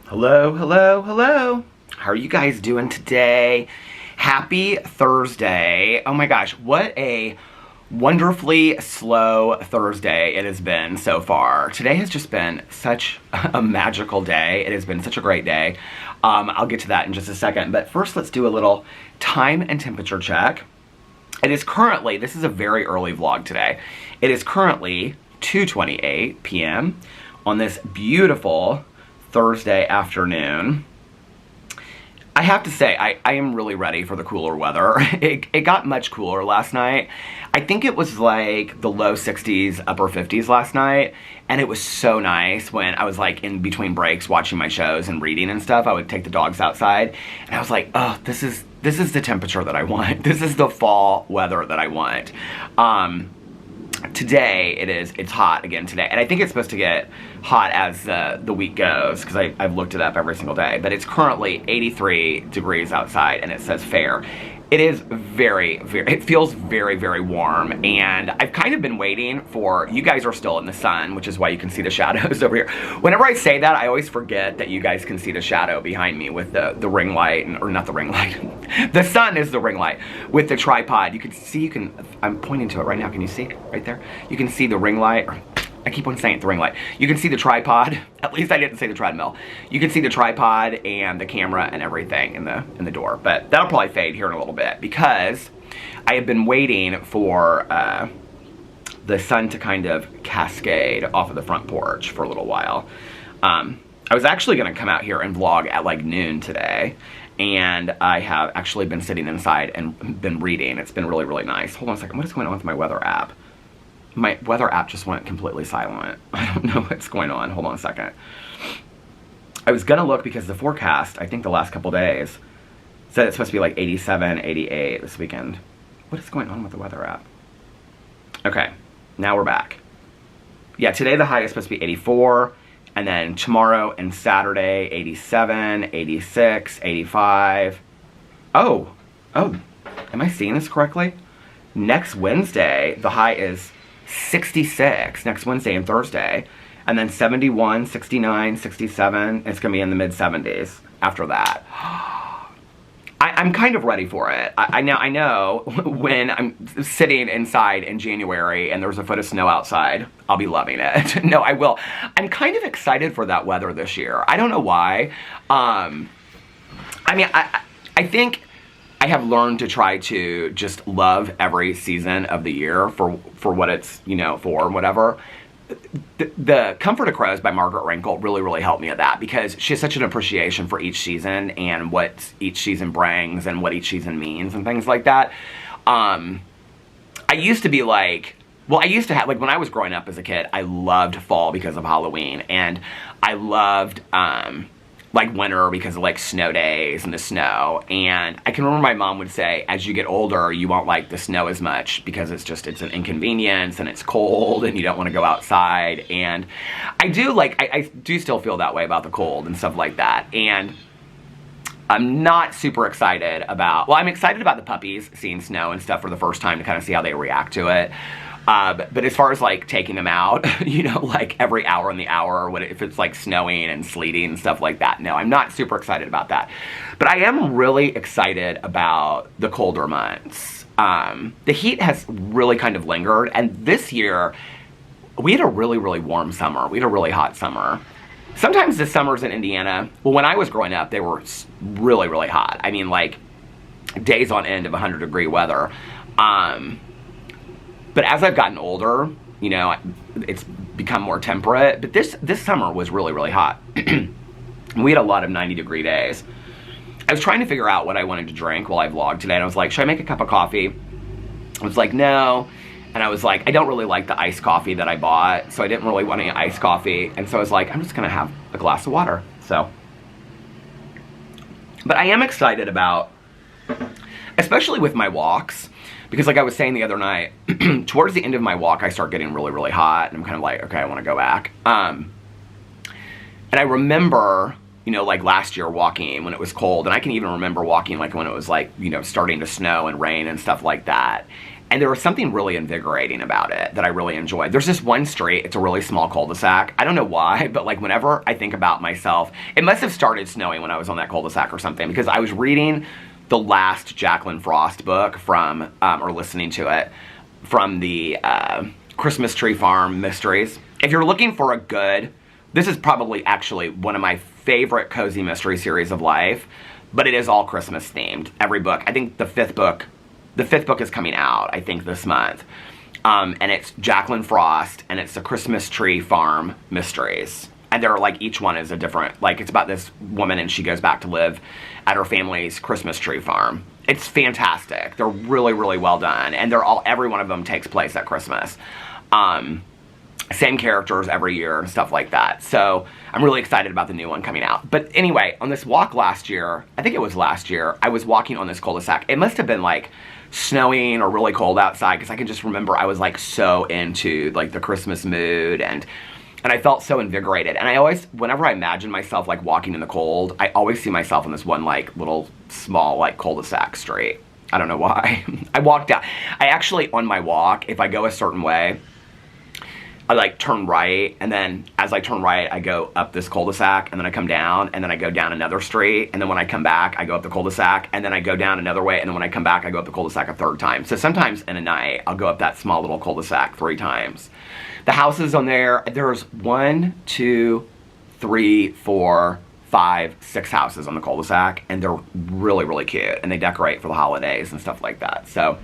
Hello, hello, hello. How are you guys doing today? Happy Thursday. Oh my gosh, what a wonderfully slow Thursday it has been so far. Today has just been such a magical day. It has been such a great day. I'll get to that in just a second, but first let's do a little time and temperature check. It is currently, this is a very early vlog today. It is currently 2:28 p.m. on this beautiful Thursday afternoon. I have to say, I am really ready for the cooler weather. It got much cooler last night. I think it was like the low 60s, upper 50s last night, and it was so nice when I was like in between breaks watching my shows and reading and stuff. I would take the dogs outside, and I was like, oh, this is the temperature that I want. This is the fall weather that I want. Today it's hot again today, and I think it's supposed to get hot as the week goes, because I've looked it up every single day, but it's currently 83 degrees outside and it says fair. It is it feels very, very warm, and I've kind of been waiting for, you guys are still in the sun, which is why you can see the shadows over here. Whenever I say that, I always forget that you guys can see the shadow behind me with the ring light, or not the ring light. The sun is the ring light with the tripod. You can see, I'm pointing to it right now. Can you see right there? You can see the ring light, or I keep on saying it, the ring light. You can see the tripod. At least I didn't say the treadmill. You can see the tripod and the camera and everything in the door. But that'll probably fade here in a little bit, because I have been waiting for the sun to kind of cascade off of the front porch for a little while. I was actually going to come out here and vlog at like noon today, and I have actually been sitting inside and been reading. It's been really, really nice. Hold on a second. What is going on with my weather app? My weather app just went completely silent. I don't know what's going on. Hold on a second. I was gonna look because the forecast, I think the last couple days, said it's supposed to be like 87, 88 this weekend. What is going on with the weather app? Okay, now we're back. Yeah, today the high is supposed to be 84, and then tomorrow and Saturday, 87, 86, 85. Oh, am I seeing this correctly? Next Wednesday, the high is 66 next Wednesday and Thursday, and then 71, 69, 67. It's gonna be in the mid 70s after that. I'm kind of ready for it. I know when I'm sitting inside in January and there's a foot of snow outside, I'll be loving it. No, I will. I'm kind of excited for that weather this year. I don't know why. I mean, I think I have learned to try to just love every season of the year for what it's, for whatever. The Comfort of Crows by Margaret Rankle really, really helped me at that, because she has such an appreciation for each season and what each season brings and what each season means and things like that. I used to be like, well, I used to have, like when I was growing up as a kid, I loved fall because of Halloween, and I loved, like winter because of like snow days and the snow. And I can remember my mom would say, as you get older, you won't like the snow as much because it's an inconvenience and it's cold and you don't want to go outside. And I do I do still feel that way about the cold and stuff like that. And I'm not super excited about, well, I'm excited about the puppies seeing snow and stuff for the first time to kind of see how they react to it. But as far as like taking them out, like every hour in the hour, if it's like snowing and sleeting and stuff like that, no, I'm not super excited about that. But I am really excited about the colder months. The heat has really kind of lingered, and this year, we had a really, really warm summer. We had a really hot summer. Sometimes the summers in Indiana, well, when I was growing up, they were really, really hot. I mean, like, days on end of 100-degree weather. But as I've gotten older, it's become more temperate. But this summer was really, really hot. We had a lot of 90-degree days. I was trying to figure out what I wanted to drink while I vlogged today, and I was like, should I make a cup of coffee? I was like, no. And I was like, I don't really like the iced coffee that I bought, so I didn't really want any iced coffee. And so I was like, I'm just gonna have a glass of water. So, but I am excited about, especially with my walks, because like I was saying the other night, towards the end of my walk, I start getting really, really hot, and I'm kind of like, okay, I want to go back. And I remember, like last year walking when it was cold, and I can even remember walking like when it was like, starting to snow and rain and stuff like that. And there was something really invigorating about it that I really enjoyed. There's this one street, it's a really small cul-de-sac. I don't know why, but like whenever I think about myself, it must have started snowing when I was on that cul-de-sac or something, because I was reading the last Jacqueline Frost book from, or listening to it, from the Christmas Tree Farm Mysteries. If you're looking for a good, this is probably actually one of my favorite cozy mystery series of life, but it is all Christmas themed. Every book, I think the fifth book is coming out, I think, this month. And it's Jacqueline Frost, and it's the Christmas Tree Farm Mysteries. And they're like, each one is a different, like, it's about this woman and she goes back to live at her family's Christmas tree farm. It's fantastic. They're really, really well done. And they're all, every one of them takes place at Christmas. Same characters every year and stuff like that. So I'm really excited about the new one coming out. But anyway, on this walk last year, I think it was last year, I was walking on this cul-de-sac. It must have been like snowing or really cold outside, because I can just remember I was like so into like the Christmas mood, and I felt so invigorated. And I always, whenever I imagine myself like walking in the cold, I always see myself in this one like little small like cul-de-sac street. I don't know why. I walked out. I actually, on my walk, if I go a certain way, I like turn right, and then as I turn right, I go up this cul-de-sac, and then I come down, and then I go down another street, and then when I come back, I go up the cul-de-sac, and then I go down another way, and then when I come back, I go up the cul-de-sac a third time. So sometimes in a night, I'll go up that small little cul-de-sac 3 times. The houses on there, there's 1, 2, 3, 4, 5, 6 houses on the cul-de-sac, and they're really, really cute, and they decorate for the holidays and stuff like that. So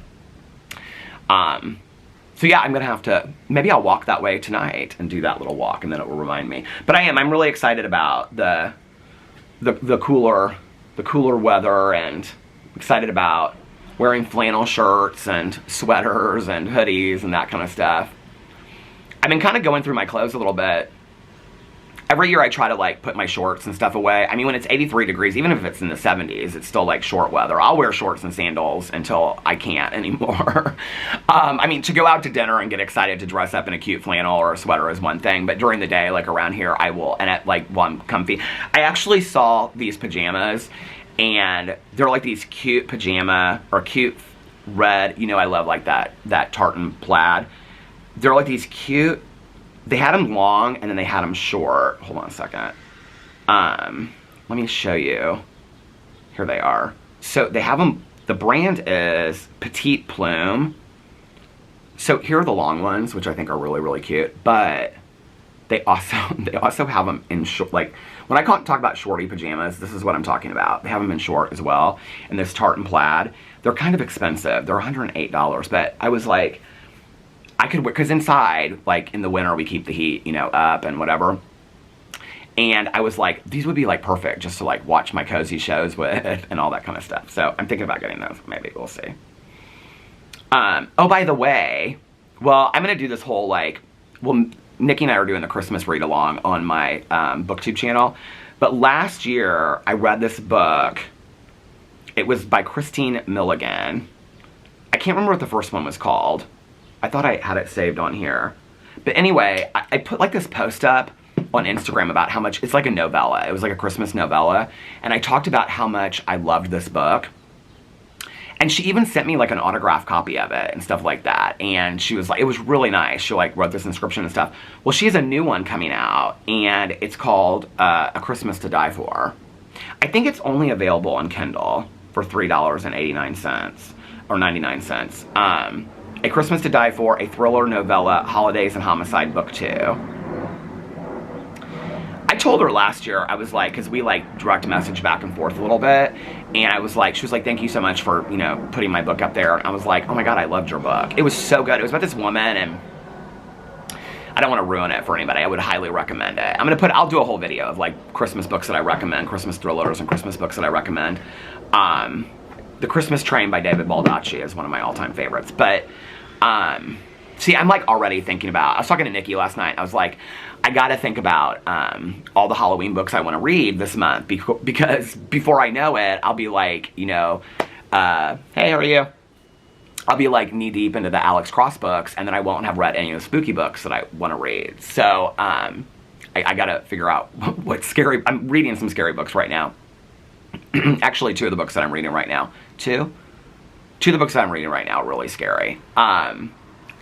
yeah, I'm gonna have to, maybe I'll walk that way tonight and do that little walk, and then it will remind me. But I'm really excited about the cooler weather, and excited about wearing flannel shirts and sweaters and hoodies and that kind of stuff. I've been kind of going through my clothes a little bit. Every year I try to like put my shorts and stuff away. I mean, when it's 83 degrees, even if it's in the 70s, it's still like short weather. I'll wear shorts and sandals until I can't anymore. I mean, to go out to dinner and get excited to dress up in a cute flannel or a sweater is one thing, but during the day, like around here, I will, and at like, well, I'm comfy. I actually saw these pajamas, and they're like these cute pajama, or cute red, you know, I love like that tartan plaid. They're like these cute, they had them long, and then they had them short. Hold on a second. Let me show you. Here they are. So they have them, the brand is Petite Plume. So here are the long ones, which I think are really, really cute. But they also have them in short. Like, when I talk about shorty pajamas, this is what I'm talking about. They have them in short as well. And this tartan plaid, they're kind of expensive. They're $108. But I was like, I could wear, because inside, like in the winter, we keep the heat, you know, up and whatever. And I was like, these would be like perfect just to like watch my cozy shows with and all that kind of stuff. So I'm thinking about getting those. Maybe we'll see. Oh, by the way, well, I'm going to do this whole like, well, Nikki and I are doing the Christmas read along on my BookTube channel. But last year, I read this book. It was by Christine Milligan. I can't remember what the first one was called. I thought I had it saved on here. But anyway, I put like this post up on Instagram about how much, it's like a novella. It was like a Christmas novella. And I talked about how much I loved this book. And she even sent me like an autographed copy of it and stuff like that. And she was like, it was really nice. She like wrote this inscription and stuff. Well, she has a new one coming out, and it's called A Christmas to Die For. I think it's only available on Kindle for $3.89 or 99 cents. A Christmas to Die For, a thriller novella, Holidays and Homicide, Book 2. I told her last year, I was like, because we like direct message back and forth a little bit, and I was like, she was like, thank you so much for, you know, putting my book up there. And I was like, oh my God, I loved your book. It was so good. It was about this woman, and I don't want to ruin it for anybody. I would highly recommend it. I'll do a whole video of like Christmas books that I recommend, Christmas thrillers and Christmas books that I recommend. The Christmas Train by David Baldacci is one of my all-time favorites. But see, I'm like already thinking about, I was talking to Nikki last night, I was like, I gotta think about all the Halloween books I want to read this month, because before I know it, I'll be like, you know, hey, how are you? I'll be like knee deep into the Alex Cross books, and then I won't have read any of the spooky books that I want to read. So I gotta figure out what scary, I'm reading some scary books right now. Actually, 2 of the books that I'm reading right now. Two two of the books that I'm reading right now are really scary. I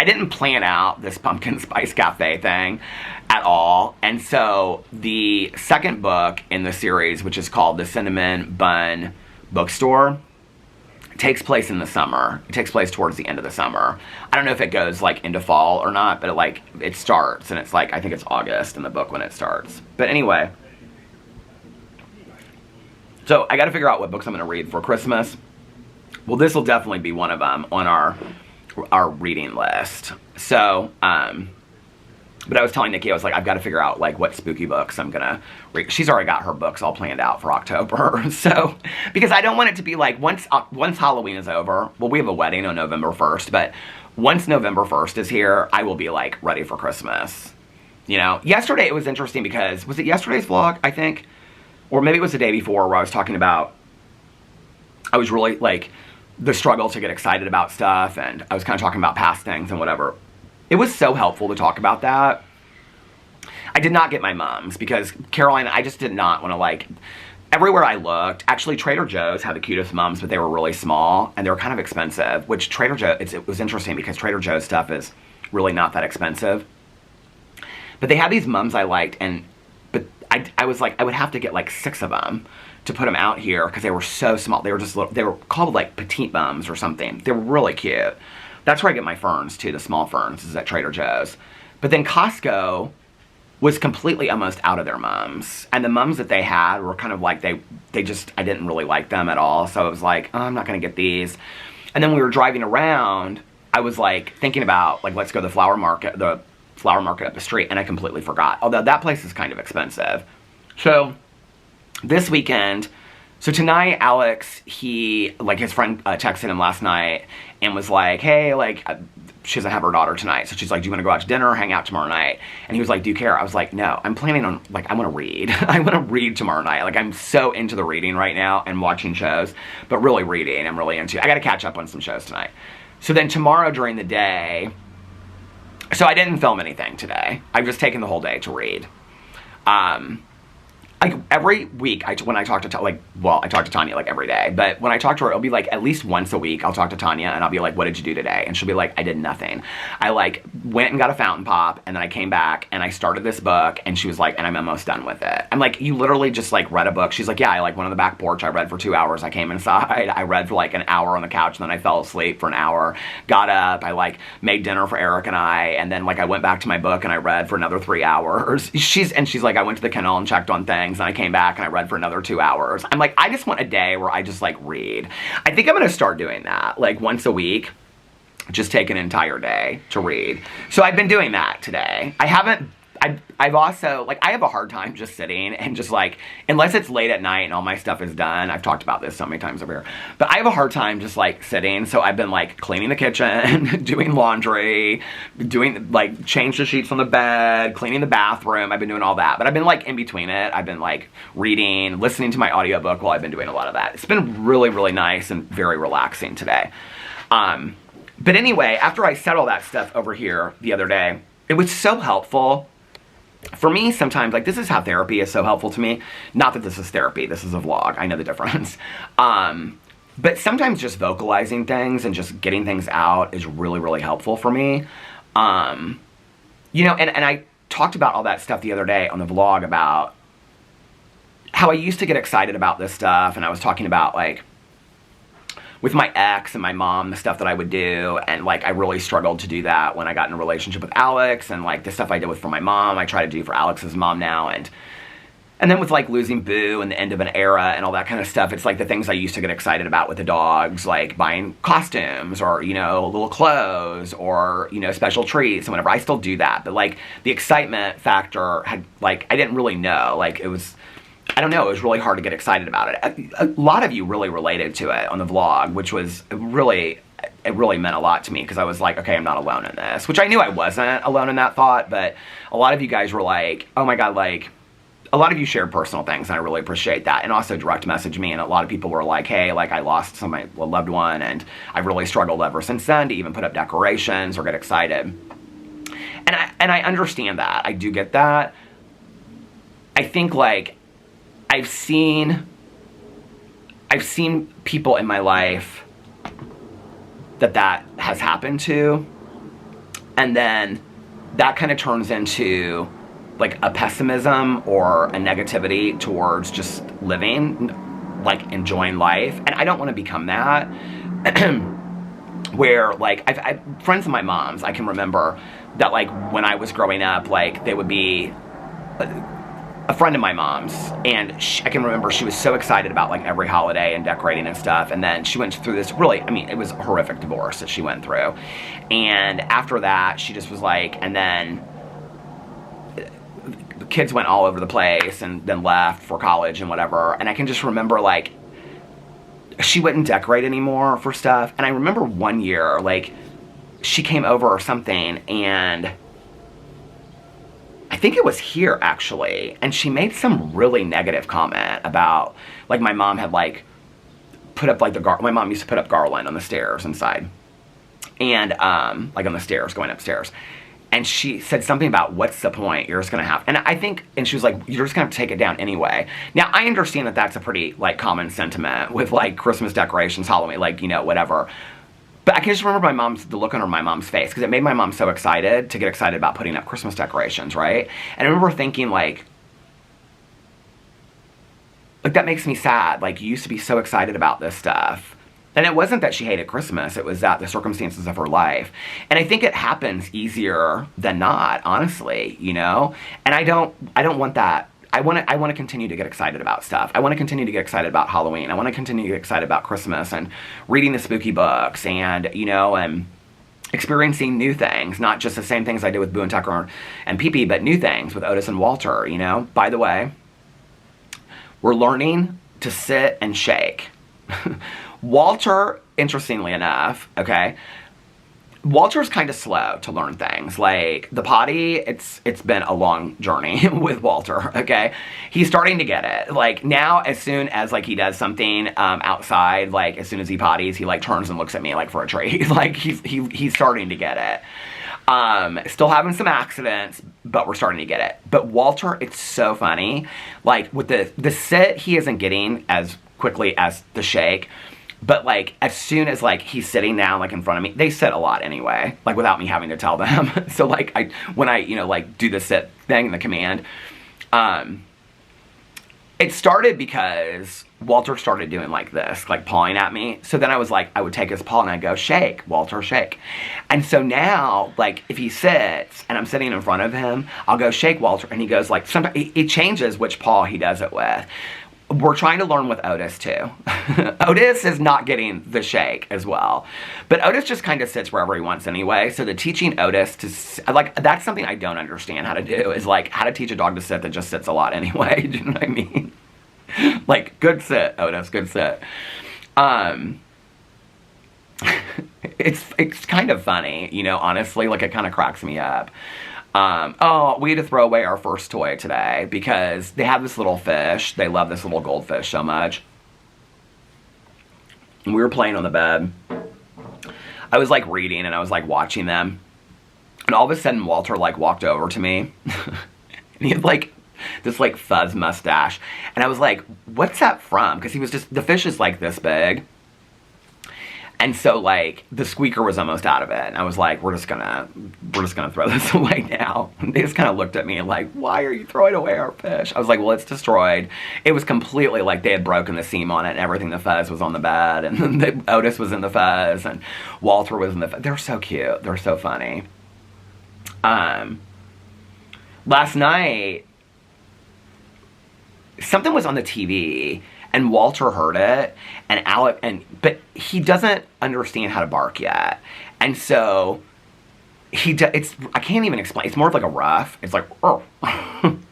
didn't plan out this pumpkin spice cafe thing at all. And so the second book in the series, which is called The Cinnamon Bun Bookstore, takes place in the summer. It takes place towards the end of the summer. I don't know if it goes like into fall or not, but it starts, and it's like, I think it's August in the book when it starts. But anyway, so I got to figure out what books I'm going to read for Christmas. Well, this will definitely be one of them on our reading list. So, but I was telling Nikki, I was like, I've got to figure out like what spooky books I'm gonna read. She's already got her books all planned out for October. So, because I don't want it to be like, once Halloween is over, well, we have a wedding on November 1st, but once November 1st is here, I will be like ready for Christmas. You know, yesterday it was interesting because, was it yesterday's vlog, I think? Or maybe it was the day before, where I was talking about, I was really like, the struggle to get excited about stuff, and I was kind of talking about past things and whatever. It was so helpful to talk about that. I did not get my mums, because Caroline, I just did not want to like, everywhere I looked, actually Trader Joe's had the cutest mums, but they were really small, and they were kind of expensive, which Trader Joe, it was interesting because Trader Joe's stuff is really not that expensive. But they had these mums I liked, but I was like, I would have to get like 6 of them to put them out here because they were so small. They were just little, they were called like petite mums or something. They were really cute. That's where I get my ferns too, the small ferns, is at Trader Joe's. But then Costco was completely almost out of their mums. And the mums that they had were kind of like, they just, I didn't really like them at all. So I was like, oh, I'm not gonna get these. And then we were driving around, I was like thinking about like, let's go to the flower market up the street, and I completely forgot. Although that place is kind of expensive. So this weekend, so tonight, Alex, his friend texted him last night and was like, hey, like, she doesn't have her daughter tonight. So she's like, do you want to go out to dinner or hang out tomorrow night? And he was like, do you care? I was like, no, I'm planning on, like, I want to read. I want to read tomorrow night. Like, I'm so into the reading right now and watching shows, but really reading, I'm really into. I got to catch up on some shows tonight. So then tomorrow during the day, so I didn't film anything today. I've just taken the whole day to read. Like every week, when I talk to I talk to Tanya like every day, but when I talk to her, it'll be like at least once a week I'll talk to Tanya and I'll be like, what did you do today? And she'll be like, I did nothing. I like went and got a fountain pop, and then I came back and I started this book, and she was like, and I'm almost done with it. I'm like, you literally just like read a book. She's like, yeah, I like went on the back porch, I read for 2 hours, I came inside, I read for like an hour on the couch, and then I fell asleep for an hour, got up, I like made dinner for Eric and and then like I went back to my book and I read for another 3 hours. She's like, I went to the kennel and checked on things, and I came back and I read for another 2 hours. I'm like, I just want a day where I just like read. I think I'm gonna start doing that, like once a week, just take an entire day to read. So I've been doing that today. I've also, like, I have a hard time just sitting and just like, unless it's late at night and all my stuff is done. I've talked about this so many times over here, but I have a hard time just like sitting. So I've been like cleaning the kitchen, doing laundry, like change the sheets on the bed, cleaning the bathroom. I've been doing all that, but I've been like in between it. I've been like reading, listening to my audiobook while I've been doing a lot of that. It's been really, really nice and very relaxing today. But anyway, after I said all that stuff over here the other day, it was so helpful. For me, sometimes, like, this is how therapy is so helpful to me. Not that this is therapy, this is a vlog, I know the difference. But sometimes just vocalizing things and just getting things out is really, really helpful for me. You know, and I talked about all that stuff the other day on the vlog about how I used to get excited about this stuff, and I was talking about, like, with my ex and my mom, the stuff that I would do, and like I really struggled to do that when I got in a relationship with Alex, and like the stuff I did for my mom, I try to do for Alex's mom now, and then with like losing Boo and the end of an era and all that kind of stuff, it's like the things I used to get excited about with the dogs, like buying costumes or, you know, little clothes or, you know, special treats and whatever. I still do that, but like the excitement factor had, like, I didn't really know, like it was, I don't know, it was really hard to get excited about it. A lot of you really related to it on the vlog, which was really, it really meant a lot to me, because I was like, okay, I'm not alone in this, which I knew I wasn't alone in that thought, but a lot of you guys were like, oh my God, like, a lot of you shared personal things, and I really appreciate that, and also direct message me, and a lot of people were like, hey, like, I lost my loved one, and I've really struggled ever since then to even put up decorations or get excited. And I understand that. I do get that. I think, like, I've seen people in my life that has happened to. And then that kind of turns into like a pessimism or a negativity towards just living, like enjoying life. And I don't want to become that. Where like I've friends of my mom's, I can remember that like when I was growing up, like they would be a friend of my mom's, and I can remember she was so excited about like every holiday and decorating and stuff, and then she went through this really, I mean, it was a horrific divorce that she went through, and after that she just was like, and then the kids went all over the place and then left for college and whatever, and I can just remember like she wouldn't decorate anymore for stuff. And I remember one year like she came over or something, and I think it was here actually, and she made some really negative comment about like my mom had like put up like my mom used to put up garland on the stairs inside, and like on the stairs going upstairs, and she said something about, what's the point, you're just gonna have, and I think, and she was like, you're just gonna have to take it down anyway. Now I understand that that's a pretty like common sentiment with like Christmas decorations, Halloween, like, you know, whatever. But I can just remember the look on my mom's face, because it made my mom so excited to get excited about putting up Christmas decorations, right? And I remember thinking like that makes me sad. Like, you used to be so excited about this stuff. And it wasn't that she hated Christmas, it was that the circumstances of her life. And I think it happens easier than not, honestly, you know? And I don't want that. I want to continue to get excited about stuff. I want to continue to get excited about Halloween. I want to continue to get excited about Christmas and reading the spooky books and, you know, and experiencing new things, not just the same things I did with Boo and Tucker and Pee-Pee, but new things with Otis and Walter, you know? By the way, we're learning to sit and shake. Walter, interestingly enough, okay, Walter's kind of slow to learn things. Like, the potty, it's been a long journey with Walter, okay? He's starting to get it. Like, now, as soon as, like, he does something outside, like, as soon as he potties, he, like, turns and looks at me, like, for a treat. Like, he's starting to get it. Still having some accidents, but we're starting to get it. But Walter, it's so funny. Like, with the sit, he isn't getting as quickly as the shake. But, like, as soon as, like, he's sitting down, like, in front of me, they sit a lot anyway, like, without me having to tell them. So, like, when I, you know, like, do the sit thing, the command, it started because Walter started doing, like, this, like, pawing at me. So then I was like, I would take his paw and I'd go, shake, Walter, shake. And so now, like, if he sits and I'm sitting in front of him, I'll go, shake, Walter. And he goes, like, sometimes it changes which paw he does it with. We're trying to learn with Otis, too. Otis is not getting the shake as well. But Otis just kind of sits wherever he wants anyway. So the teaching Otis to, like, that's something I don't understand how to do, is, like, how to teach a dog to sit that just sits a lot anyway. Do you know what I mean? Like, good sit, Otis, good sit. It's kind of funny, you know, honestly. Like, it kind of cracks me up. Oh, we had to throw away our first toy today because they have this little fish. They love this little goldfish so much. And we were playing on the bed. I was, like, reading and I was, like, watching them. And all of a sudden, Walter, like, walked over to me. And he had, like, this, like, fuzz mustache. And I was like, what's that from? Because he was just, the fish is, like, this big. And so, like, the squeaker was almost out of it. And I was like, we're just gonna throw this away now. And they just kind of looked at me and like, why are you throwing away our fish? I was like, well, it's destroyed. It was completely, like, they had broken the seam on it and everything. The fuzz was on the bed. And then Otis was in the fuzz. And Walter was in the fuzz. They're so cute. They're so funny. Last night, something was on the TV. And Walter heard it, but he doesn't understand how to bark yet. And so, I can't even explain. It's more of like a rough. It's like, oh.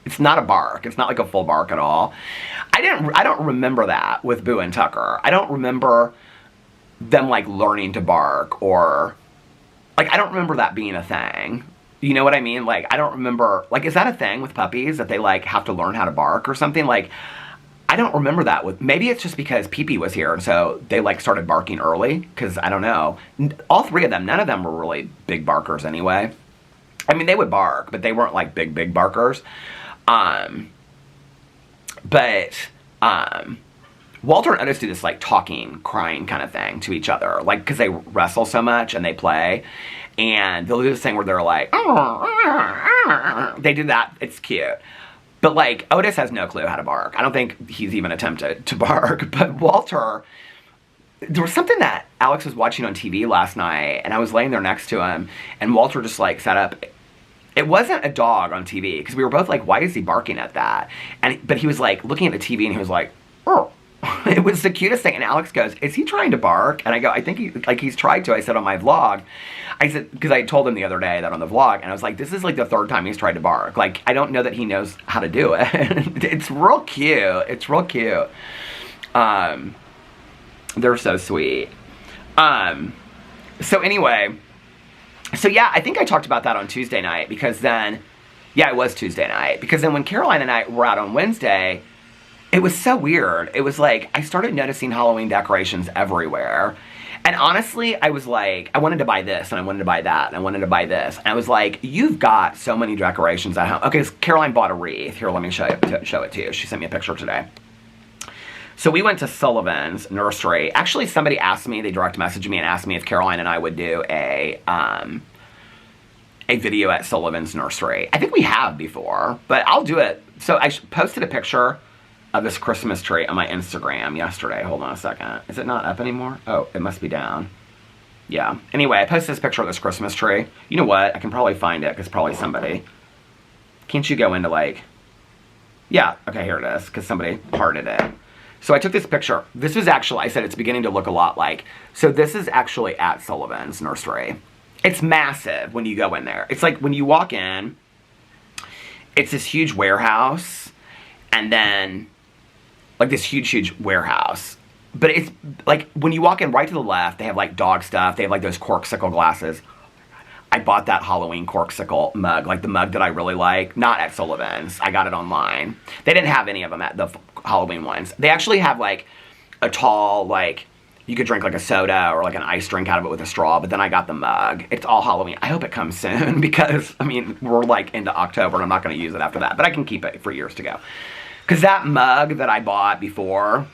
It's not a bark. It's not like a full bark at all. I don't remember that with Boo and Tucker. I don't remember them, like, learning to bark, or, like, I don't remember that being a thing. You know what I mean? Like, I don't remember, like, is that a thing with puppies, that they, like, have to learn how to bark or something? Like, I don't remember that with, maybe it's just because Pee-Pee was here, and so they, like, started barking early, because I don't know. All three of them, none of them were really big barkers anyway. I mean, they would bark, but they weren't, like, big barkers. Walter and Otis do this like talking, crying kind of thing to each other, like because they wrestle so much and they play, and they'll do this thing where they're like, they do that. It's cute, but like Otis has no clue how to bark. I don't think he's even attempted to bark. But Walter, there was something that Alex was watching on TV last night, and I was laying there next to him, and Walter just like sat up. It wasn't a dog on TV because we were both like, why is he barking at that? But he was like looking at the TV and he was like, oh. It was the cutest thing. And Alex goes, is he trying to bark? And I go, I think he's tried to. I said on my vlog, I said, because I told him the other day that on the vlog, and I was like, this is like the third time he's tried to bark. Like, I don't know that he knows how to do it. It's real cute. It's real cute. They're so sweet. So anyway, so yeah, I think I talked about that on Tuesday night because then, yeah, it was Tuesday night. Because then when Caroline and I were out on Wednesday, it was so weird. It was like, I started noticing Halloween decorations everywhere. And honestly, I was like, I wanted to buy this, and I wanted to buy that, and I wanted to buy this. And I was like, you've got so many decorations at home. Okay, so Caroline bought a wreath. Here, let me show it to you. She sent me a picture today. So we went to Sullivan's nursery. Actually, somebody asked me, they direct messaged me and asked me if Caroline and I would do a video at Sullivan's nursery. I think we have before, but I'll do it. So I posted a picture of this Christmas tree on my Instagram yesterday. Hold on a second. Is it not up anymore? Oh, it must be down. Yeah. Anyway, I posted this picture of this Christmas tree. You know what? I can probably find it because probably somebody. Can't you go into like... Yeah. Okay, here it is because somebody hearted it. So I took this picture. This was actually, I said it's beginning to look a lot like... So this is actually at Sullivan's nursery. It's massive when you go in there. It's like when you walk in, it's this huge warehouse and then... like this huge warehouse. But it's like when you walk in right to the left, they have like dog stuff. They have like those corksicle glasses. I bought that Halloween corksicle mug, like the mug that I really like. Not at Sullivan's. I got it online. They didn't have any of them at the Halloween ones. They actually have like a tall, like you could drink like a soda or like an ice drink out of it with a straw. But then I got the mug. It's all Halloween. I hope it comes soon because, I mean, we're like into October and I'm not going to use it after that. But I can keep it for years to go. Because that mug that I bought before,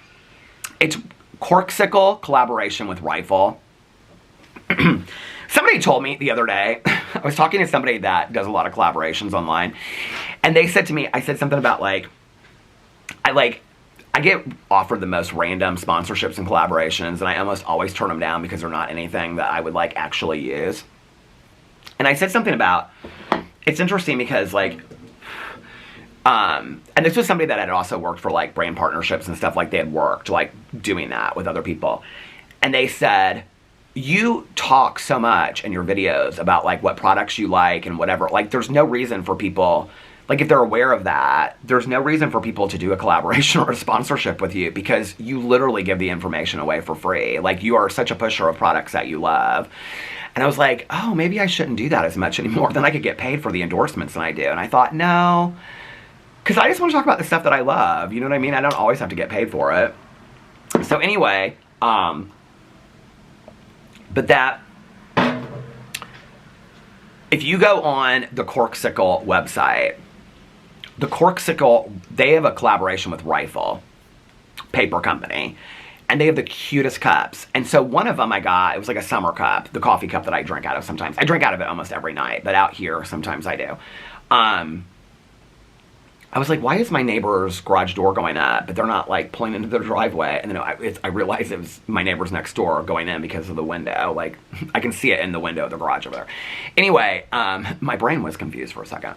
it's corksicle collaboration with rifle. Somebody told me the other day, I was talking to somebody that does a lot of collaborations online, and they said to me, I said something about like, I get offered the most random sponsorships and collaborations, and I almost always turn them down because they're not anything that I would like actually use. And I said something about, it's interesting because like, and this was somebody that had also worked for like brand partnerships and stuff, like they had worked like doing that with other people. And they said, you talk so much in your videos about like what products you like and whatever. Like there's no reason for people, like if they're aware of that, there's no reason for people to do a collaboration or a sponsorship with you because you literally give the information away for free. Like you are such a pusher of products that you love. And I was like, oh, maybe I shouldn't do that as much anymore. Then I could get paid for the endorsements than I do. And I thought, no. Because I just want to talk about the stuff that I love. You know what I mean? I don't always have to get paid for it. So anyway, but that, if you go on the Corksicle website, the Corksicle, they have a collaboration with Rifle Paper Company. And they have the cutest cups. And so one of them I got, it was like a summer cup, the coffee cup that I drink out of sometimes. I drink out of it almost every night, but out here sometimes I do. I was like, why is my neighbor's garage door going up, but they're not like pulling into their driveway? And then I realized it was my neighbor's next door going in because of the window. Like, I can see it in the window of the garage over there. Anyway, my brain was confused for a second.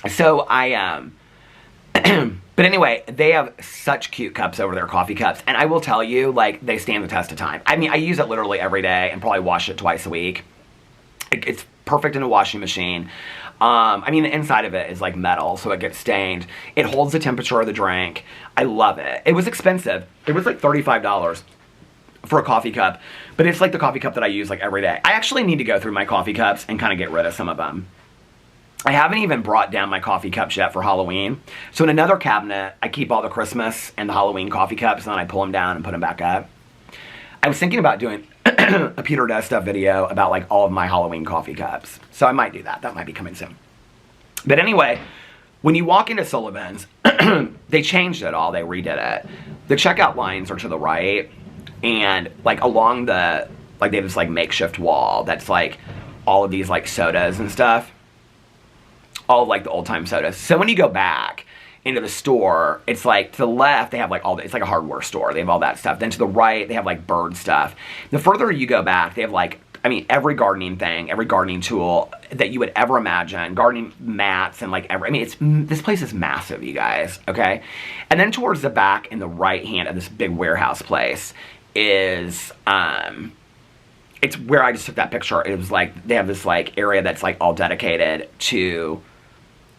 So but anyway, they have such cute cups over there, coffee cups. And I will tell you, like, they stand the test of time. I mean, I use it literally every day and probably wash it twice a week. It's perfect in a washing machine. I mean, the inside of it is like metal, so it gets stained. It holds the temperature of the drink. I love it. It was expensive. It was like $35 for a coffee cup, but it's like the coffee cup that I use like every day. I actually need to go through my coffee cups and kind of get rid of some of them. I haven't even brought down my coffee cups yet for Halloween. So in another cabinet, I keep all the Christmas and the Halloween coffee cups, and then I pull them down and put them back up. I was thinking about doing a Peter Does Stuff video about like all of my Halloween coffee cups. So I might do that. That might be coming soon. But anyway, When you walk into Sullivan's, they changed it all. They redid it. The checkout lines are to the right, and like along the, like they have this like makeshift wall that's like all of these like sodas and stuff. All of like the old time sodas. So when you go back into the store, it's like to the left, they have like all the, it's like a hardware store. They have all that stuff. Then to the right, they have like bird stuff. The further you go back, they have like, I mean, every gardening thing, every gardening tool that you would ever imagine, gardening mats and like every, I mean, this place is massive, you guys, okay? And then towards the back in the right hand of this big warehouse place is, it's where I just took that picture. It was like, they have this like area that's like all dedicated to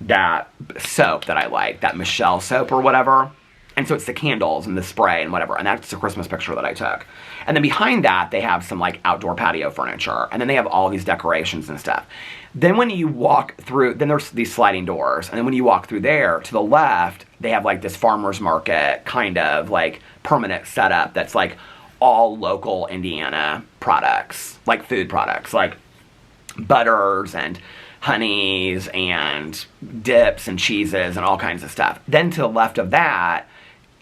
that soap that I like, that Michelle soap or whatever. And so it's the candles and the spray and whatever. And that's the Christmas picture that I took. And then behind that, they have some like outdoor patio furniture. And then they have all these decorations and stuff. Then when you walk through, then there's these sliding doors. And then when you walk through there, to the left, they have like this farmer's market kind of like permanent setup that's like all local Indiana products, like food products, like butters and honeys and dips and cheeses and all kinds of stuff. Then to the left of that,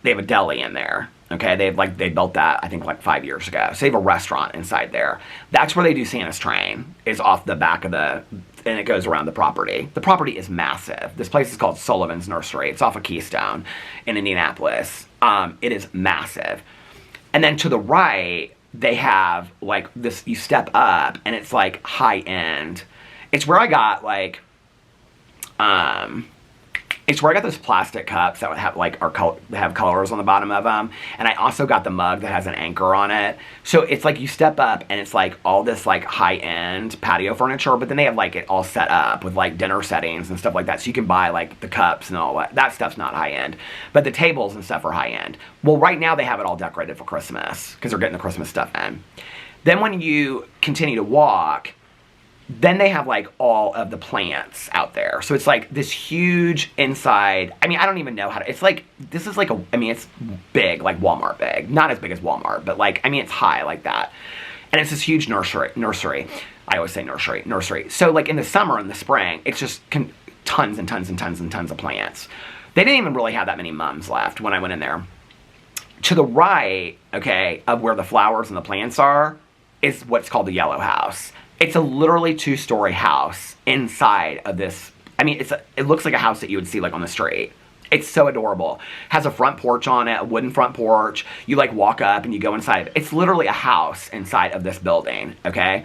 they have a deli in there. Okay, they built that I think like 5 years ago. So they have a restaurant inside there. That's where they do Santa's train. Is off the back of the, and it goes around the property. The property is massive. This place is called Sullivan's Nursery. It's off of Keystone in Indianapolis. It is massive. And then to the right, they have like this. You step up, and it's like high end. It's where I got like, it's where I got those plastic cups that would have like have colors on the bottom of them, and I also got the mug that has an anchor on it. So it's like you step up, and it's like all this like high end patio furniture, but then they have like it all set up with like dinner settings and stuff like that. So you can buy like the cups and all that. That stuff's not high end, but the tables and stuff are high end. Well, right now they have it all decorated for Christmas because they're getting the Christmas stuff in. Then when you continue to walk, then they have like all of the plants out there. So it's like this huge inside, I mean, I don't even know how to, it's like, this is like I mean, it's big, like Walmart big. Not as big as Walmart, but like, I mean, it's high like that. And it's this huge nursery. I always say nursery. So like in the summer and the spring, it's just tons and tons and tons and tons of plants. They didn't even really have that many mums left when I went in there. To the right, okay, of where the flowers and the plants are, is what's called the Yellow House. It's a literally 2-story house inside of this. I mean, it looks like a house that you would see like on the street. It's so adorable. Has a front porch on it, a wooden front porch. You like walk up and you go inside. It's literally a house inside of this building, okay?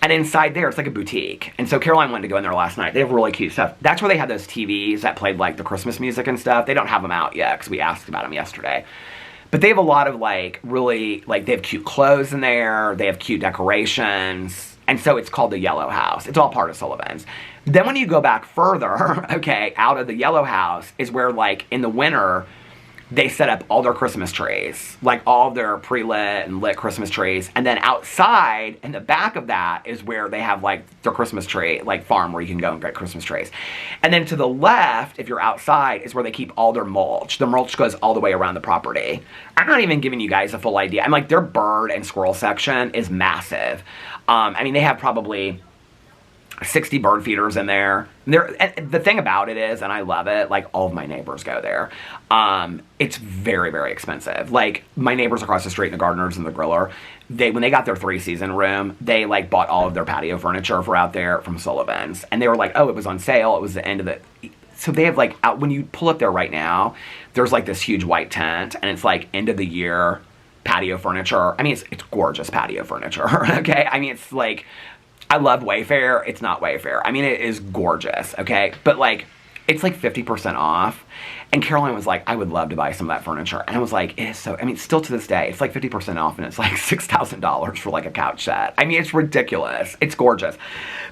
And inside there, it's like a boutique. And so Caroline went to go in there last night. They have really cute stuff. That's where they had those TVs that played like the Christmas music and stuff. They don't have them out yet because we asked about them yesterday. But they have a lot of like really, like they have cute clothes in there. They have cute decorations. And so it's called the Yellow House. It's all part of Sullivan's. Then when you go back further, okay, out of the Yellow House is where like in the winter, they set up all their Christmas trees. Like all of their pre-lit and lit Christmas trees. And then outside, in the back of that is where they have like their Christmas tree, like farm where you can go and get Christmas trees. And then to the left, if you're outside, is where they keep all their mulch. The mulch goes all the way around the property. I'm not even giving you guys a full idea. I'm like, their bird and squirrel section is massive. I mean, they have probably 60 bird feeders in there. And the thing about it is, and I love it, like all of my neighbors go there. It's very, very expensive. Like my neighbors across the street, the gardeners and the griller, when they got their 3-season room, they like bought all of their patio furniture for out there from Sullivan's. And they were like, oh, it was on sale. It was the end of the... So they have like, when you pull up there right now, there's like this huge white tent and it's like end of the year patio furniture. I mean, it's gorgeous patio furniture, okay? I mean, it's like, I love Wayfair. It's not Wayfair. I mean, it is gorgeous, okay? But like, it's like 50% off. And Caroline was like, I would love to buy some of that furniture. And I was like, it is so, I mean, still to this day, it's like 50% off and it's like $6,000 for like a couch set. I mean, it's ridiculous. It's gorgeous.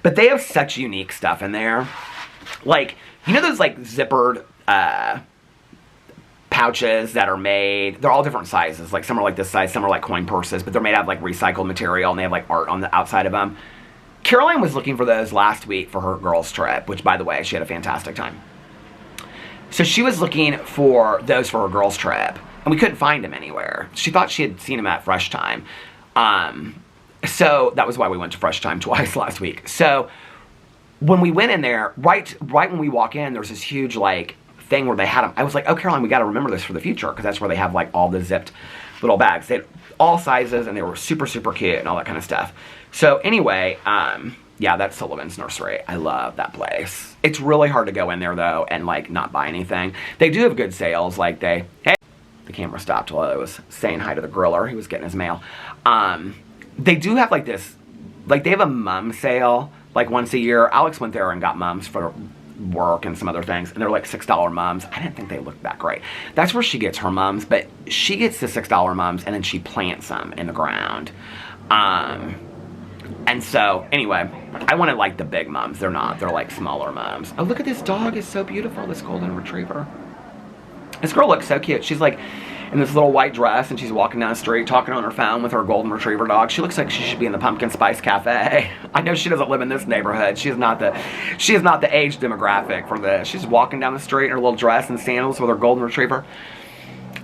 But they have such unique stuff in there. Like, you know those like zippered, pouches that are made, they're all different sizes. Like some are like this size, some are like coin purses, but they're made out of like recycled material and they have like art on the outside of them. Caroline was looking for those last week for her girls' trip, which by the way, she had a fantastic time. So she was looking for those for her girls' trip and we couldn't find them anywhere. She thought she had seen them at Fresh Time. So that was why we went to Fresh Time twice last week. So when we went in there, right when we walk in, there's this huge, like, thing where they had them. I was like, oh, Caroline, we got to remember this for the future, because that's where they have, like, all the zipped little bags. They had all sizes, and they were super, super cute and all that kind of stuff. So anyway, yeah, that's Sullivan's Nursery. I love that place. It's really hard to go in there, though, and, like, not buy anything. They do have good sales. Like, hey, the camera stopped while I was saying hi to the griller. He was getting his mail. They do have, like, this, like, they have a mum sale, like, once a year. Alex went there and got mums for work and some other things, and they're like $6 mums. I didn't think they looked that great. That's where she gets her mums, but she gets the $6 mums, and then she plants them in the ground. And so, anyway, I wanted, like, the big mums. They're not. They're, like, smaller mums. Oh, look at this dog. It's so beautiful, this golden retriever. This girl looks so cute. She's, like, in this little white dress, and she's walking down the street talking on her phone with her golden retriever dog. She looks like she should be in the Pumpkin Spice Cafe. I know she doesn't live in this neighborhood. She is not the age demographic for this. She's walking down the street in her little dress and sandals with her golden retriever.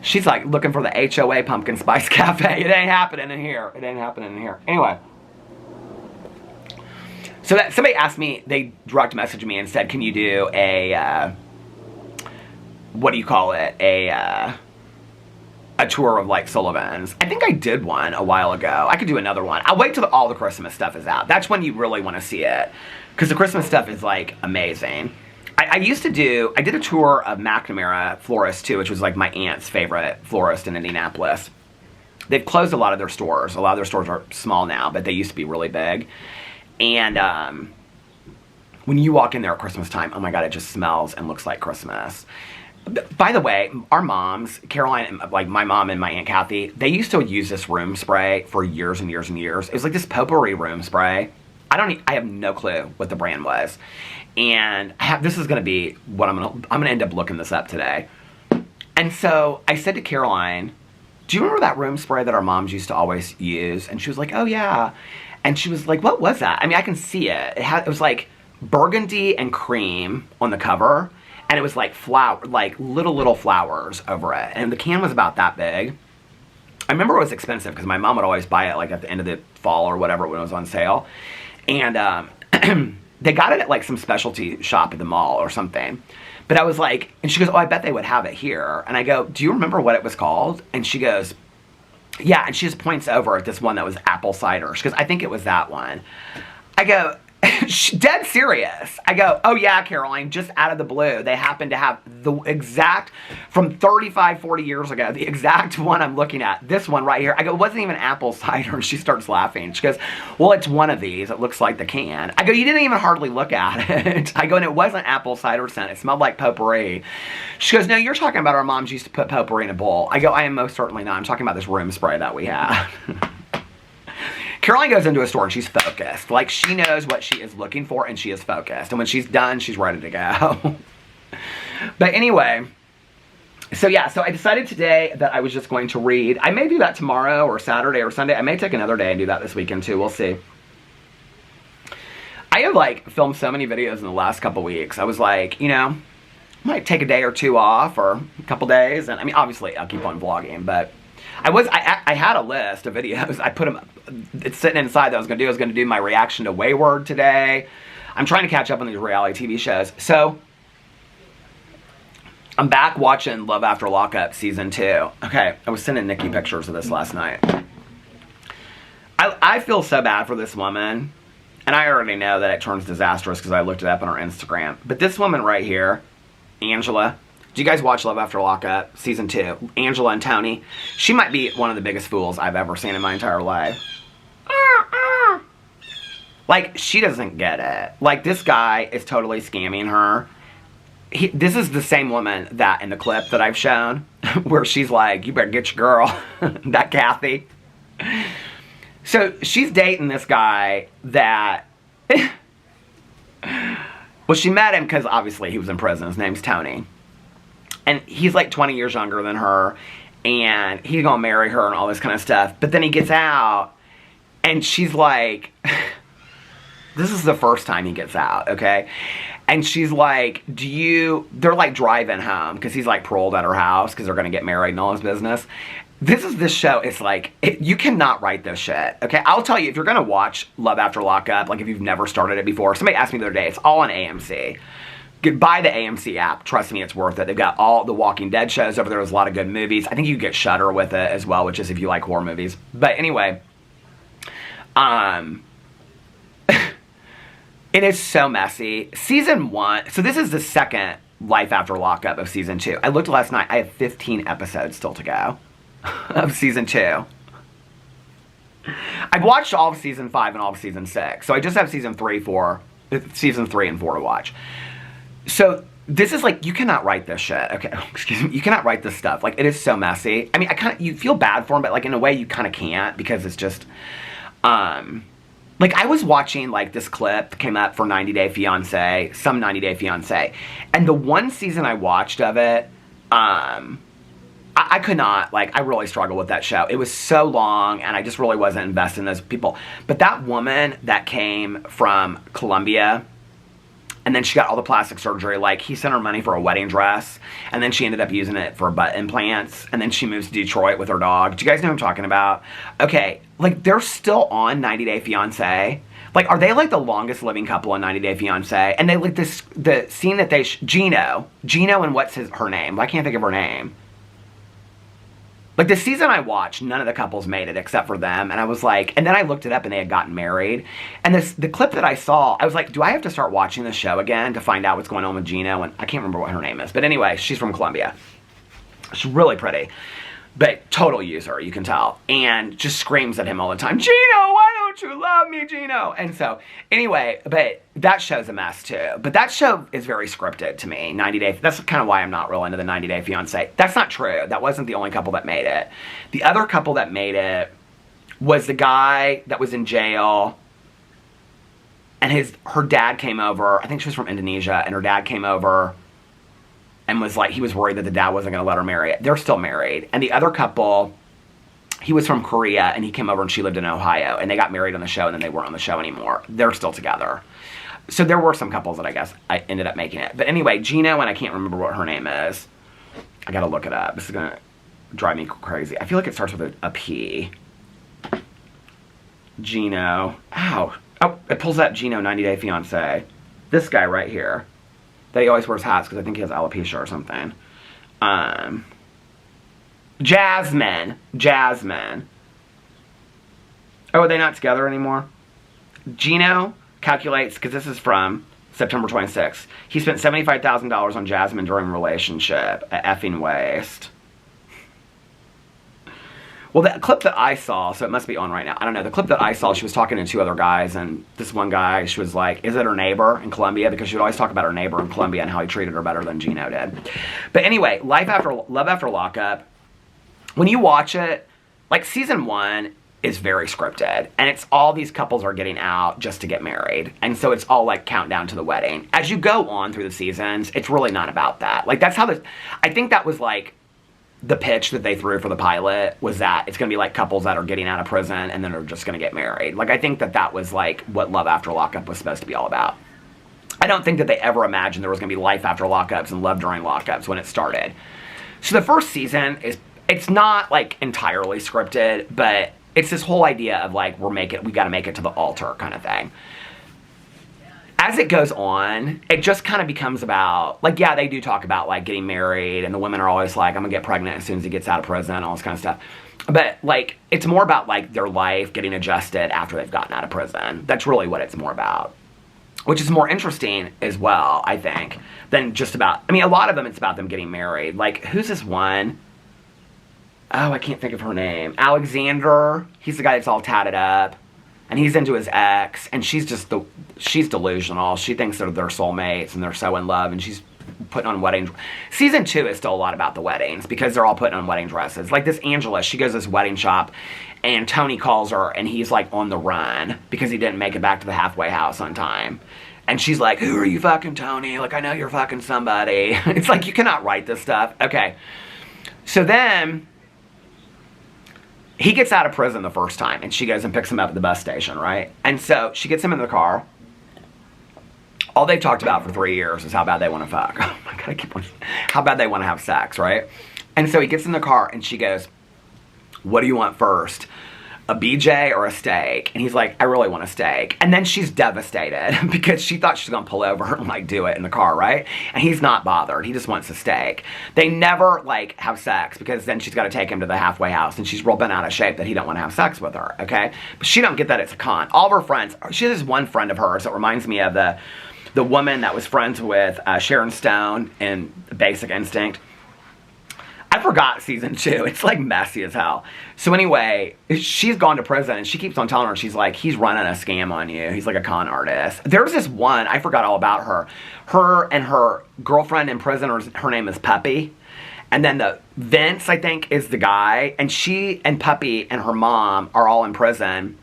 She's, like, looking for the HOA Pumpkin Spice Cafe. It ain't happening in here. It ain't happening in here. Anyway. So that somebody asked me, they direct messaged me and said, can you do a, what do you call it? A tour of, like, Sullivan's. I think I did one a while ago. I could do another one. I'll wait till all the Christmas stuff is out. That's when you really want to see it, because the Christmas stuff is, like, amazing. I did a tour of McNamara Florist, too, which was, like, my aunt's favorite florist in Indianapolis. They've closed a lot of their stores. A lot of their stores are small now, but they used to be really big. And when you walk in there at Christmas time, oh my God, it just smells and looks like Christmas. By the way, our moms, Caroline, like my mom and my Aunt Kathy, they used to use this room spray for years and years and years. It was like this potpourri room spray. I have no clue what the brand was. And this is going to be what I'm going to end up looking this up today. And so I said to Caroline, do you remember that room spray that our moms used to always use? And she was like, oh yeah. And she was like, what was that? I mean, I can see it. It was like burgundy and cream on the cover. And it was like little flowers over it. And the can was about that big. I remember it was expensive because my mom would always buy it like at the end of the fall or whatever when it was on sale. And they got it at like some specialty shop at the mall or something. But I was like, and she goes, oh, I bet they would have it here. And I go, do you remember what it was called? And she goes, yeah. And she just points over at this one that was apple cider. She goes, I think it was that one. I go, dead serious. I go, oh yeah, Caroline, just out of the blue, they happen to have the exact, from 35, 40 years ago, the exact one I'm looking at, this one right here. I go, it wasn't even apple cider. And she starts laughing. She goes, well, it's one of these. It looks like the can. I go, you didn't even hardly look at it. I go, and it wasn't apple cider scent. It smelled like potpourri. She goes, no, you're talking about our moms used to put potpourri in a bowl. I go, I am most certainly not. I'm talking about this room spray that we have. Caroline goes into a store and she's focused. Like, she knows what she is looking for and she is focused. And when she's done, she's ready to go. But anyway, so yeah, so I decided today that I was just going to read. I may do that tomorrow or Saturday or Sunday. I may take another day and do that this weekend too. We'll see. I have like filmed so many videos in the last couple weeks. I was like, you know, I might take a day or two off or a couple days. And I mean, obviously I'll keep on vlogging, but I had a list of videos. I put them, it's sitting inside that I was going to do my reaction to Wayward today. I'm trying to catch up on these reality TV shows. So, I'm back watching Love After Lockup Season 2. Okay, I was sending Nikki pictures of this last night. I feel so bad for this woman. And I already know that it turns disastrous because I looked it up on her Instagram. But this woman right here, Angela. Do you guys watch Love After Lockup Season 2? Angela and Tony. She might be one of the biggest fools I've ever seen in my entire life. Like, she doesn't get it. Like, this guy is totally scamming her. This is the same woman that in the clip that I've shown, where she's like, you better get your girl. That Kathy. So, she's dating this guy that... well, she met him because, obviously, he was in prison. His name's Tony. And he's like 20 years younger than her. And he's going to marry her and all this kind of stuff. But then he gets out. And she's like... This is the first time he gets out, okay? And she's like, they're like driving home because he's like paroled at her house because they're going to get married and all his business. This show is like, you cannot write this shit, okay? I'll tell you, if you're going to watch Love After Lockup, like if you've never started it before, somebody asked me the other day, it's all on AMC. Buy the AMC app. Trust me, it's worth it. They've got all the Walking Dead shows over there. There's a lot of good movies. I think you can get Shudder with it as well, which is if you like horror movies. But anyway, it is so messy. Season 1, so this is the second Life After Lockup of Season 2. I looked last night. I have 15 episodes still to go of Season 2. I've watched all of Season 5 and all of Season 6. So I just have Season 3 and 4 to watch. So this is like, you cannot write this shit. Okay, excuse me. You cannot write this stuff. Like, it is so messy. I mean, you feel bad for him, but like in a way you kind of can't because it's just, like I was watching like this clip that came up for 90 Day Fiancé, some 90 Day Fiancé. And the one season I watched of it, I could not, like, I really struggled with that show. It was so long, and I just really wasn't invested in those people. But that woman that came from Colombia, and then she got all the plastic surgery. Like, he sent her money for a wedding dress, and then she ended up using it for butt implants, and then she moves to Detroit with her dog. Do you guys know what I'm talking about? Okay, like, they're still on 90 Day Fiancé. Like, are they, like, the longest living couple on 90 Day Fiancé? And they, like, the scene that they, Gino, and what's her name? I can't think of her name. Like, the season I watched, none of the couples made it except for them. And I was like, and then I looked it up and they had gotten married. And the clip that I saw, I was like, do I have to start watching the show again to find out what's going on with Gino? And I can't remember what her name is. But anyway, she's from Colombia. She's really pretty. But total user, you can tell. And just screams at him all the time, Gino, why don't you love me, Gino? And so, anyway, but that show's a mess too. But that show is very scripted to me, 90 Day. That's kind of why I'm not real into the 90 Day Fiancé. That's not true. That wasn't the only couple that made it. The other couple that made it was the guy that was in jail. And her dad came over. I think she was from Indonesia. And her dad came over and was like, he was worried that the dad wasn't going to let her marry it. They're still married. And the other couple, he was from Korea, and he came over and she lived in Ohio. And they got married on the show, and then they weren't on the show anymore. They're still together. So there were some couples that I guess I ended up making it. But anyway, Gino, and I can't remember what her name is. I got to look it up. This is going to drive me crazy. I feel like it starts with a P. Gino. Ow. Oh, it pulls up Gino 90 Day Fiancé. This guy right here. That he always wears hats because I think he has alopecia or something. Jasmine. Oh, are they not together anymore? Gino calculates, because this is from September 26th, he spent $75,000 on Jasmine during relationship. A effing waste. Well, the clip that I saw, so it must be on right now. I don't know. The clip that I saw, she was talking to two other guys, and this one guy, she was like, is it her neighbor in Colombia? Because she would always talk about her neighbor in Colombia and how he treated her better than Gino did. But anyway, Love After Lockup, when you watch it, like season 1 is very scripted. And it's all these couples are getting out just to get married. And so it's all like countdown to the wedding. As you go on through the seasons, it's really not about that. Like that's how I think that was like, the pitch that they threw for the pilot was that it's going to be like couples that are getting out of prison and then are just going to get married. Like, I think that was like what Love After Lockup was supposed to be all about. I don't think that they ever imagined there was going to be life after lockups and love during lockups when it started. So the first season it's not like entirely scripted, but it's this whole idea of like, we got to make it to the altar kind of thing. As it goes on, it just kind of becomes about, like, yeah, they do talk about, like, getting married, and the women are always like, I'm going to get pregnant as soon as he gets out of prison, all this kind of stuff. But, like, it's more about, like, their life getting adjusted after they've gotten out of prison. That's really what it's more about. Which is more interesting as well, I think, than just about, I mean, a lot of them, it's about them getting married. Like, who's this one? Oh, I can't think of her name. Alexander. He's the guy that's all tatted up. And he's into his ex, and she's delusional. She thinks they're their soulmates, and they're so in love, and she's putting on wedding. Season 2 is still a lot about the weddings, because they're all putting on wedding dresses. Like this Angela, she goes to this wedding shop, and Tony calls her, and he's like on the run, because he didn't make it back to the halfway house on time. And she's like, who are you fucking, Tony? Like, I know you're fucking somebody. It's like, you cannot write this stuff. Okay. So then he gets out of prison the first time, and she goes and picks him up at the bus station, right? And so she gets him in the car. all they've talked about for 3 years is how bad they want to fuck. Oh my God, I keep on, how bad they want to have sex, right? And so he gets in the car and she goes, what do you want first? A BJ or a steak? And he's like, I really want a steak. And then she's devastated because she thought she was gonna pull over and like do it in the car, right? And he's not bothered. He just wants a steak. They never like have sex because then she's gotta take him to the halfway house and she's real bent out of shape that he don't wanna have sex with her, okay? But she don't get that it's a con. All of her friends, she has this one friend of hers that reminds me of the woman that was friends with Sharon Stone in Basic Instinct. I forgot season 2. It's like messy as hell. So anyway, she's gone to prison and she keeps on telling her, she's like, he's running a scam on you. He's like a con artist. There's this one, I forgot all about her. Her and her girlfriend in prison, her name is Puppy. And then the Vince, I think, is the guy. And she and Puppy and her mom are all in prison.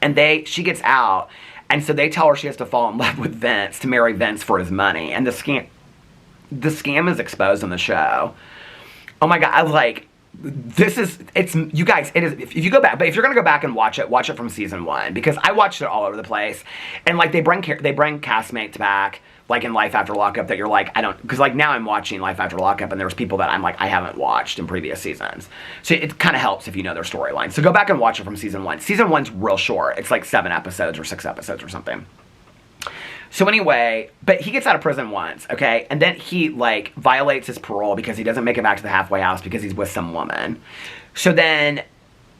And she gets out. And so they tell her she has to fall in love with Vince to marry Vince for his money. And the scam is exposed on the show. Oh my God, I was like, you guys, it is, if you go back, but if you're gonna go back and watch it from season 1, because I watched it all over the place, and like they bring castmates back, like in Life After Lockup, that you're like, because like now I'm watching Life After Lockup, and there's people that I'm like, I haven't watched in previous seasons, so it kind of helps if you know their storyline. So go back and watch it from season 1. Season 1's real short, it's like 7 episodes or 6 episodes or something. So anyway, but he gets out of prison once, okay? And then he, like, violates his parole because he doesn't make it back to the halfway house because he's with some woman. So then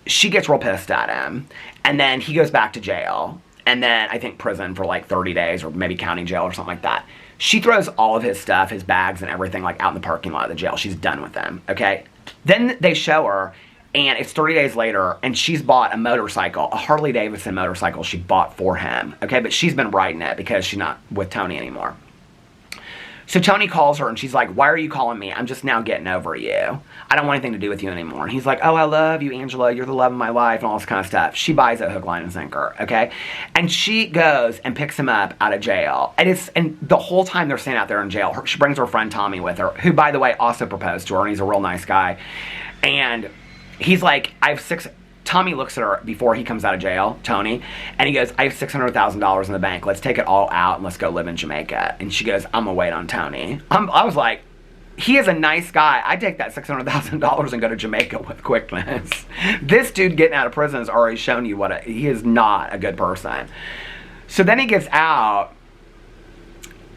she gets real pissed at him. And then he goes back to jail. And then, I think, prison for, like, 30 days or maybe county jail or something like that. She throws all of his stuff, his bags and everything, like, out in the parking lot of the jail. She's done with him, okay? Then they show her, and it's 30 days later, and she's bought a motorcycle, a Harley Davidson motorcycle she bought for him, okay? But she's been riding it because she's not with Tony anymore. So Tony calls her, and she's like, why are you calling me? I'm just now getting over you. I don't want anything to do with you anymore. And he's like, oh, I love you, Angela. You're the love of my life, and all this kind of stuff. She buys it hook, line, and sinker, okay? And she goes and picks him up out of jail. And the whole time they're staying out there in jail, she brings her friend Tommy with her, who, by the way, also proposed to her, and he's a real nice guy. And he's like, Tommy looks at her before he comes out of jail, Tony, and he goes, I have $600,000 in the bank. Let's take it all out and let's go live in Jamaica. And she goes, I'm gonna wait on Tony. I was like, he is a nice guy. I'd take that $600,000 and go to Jamaica with quickness. This dude getting out of prison has already shown you he is not a good person. So then he gets out,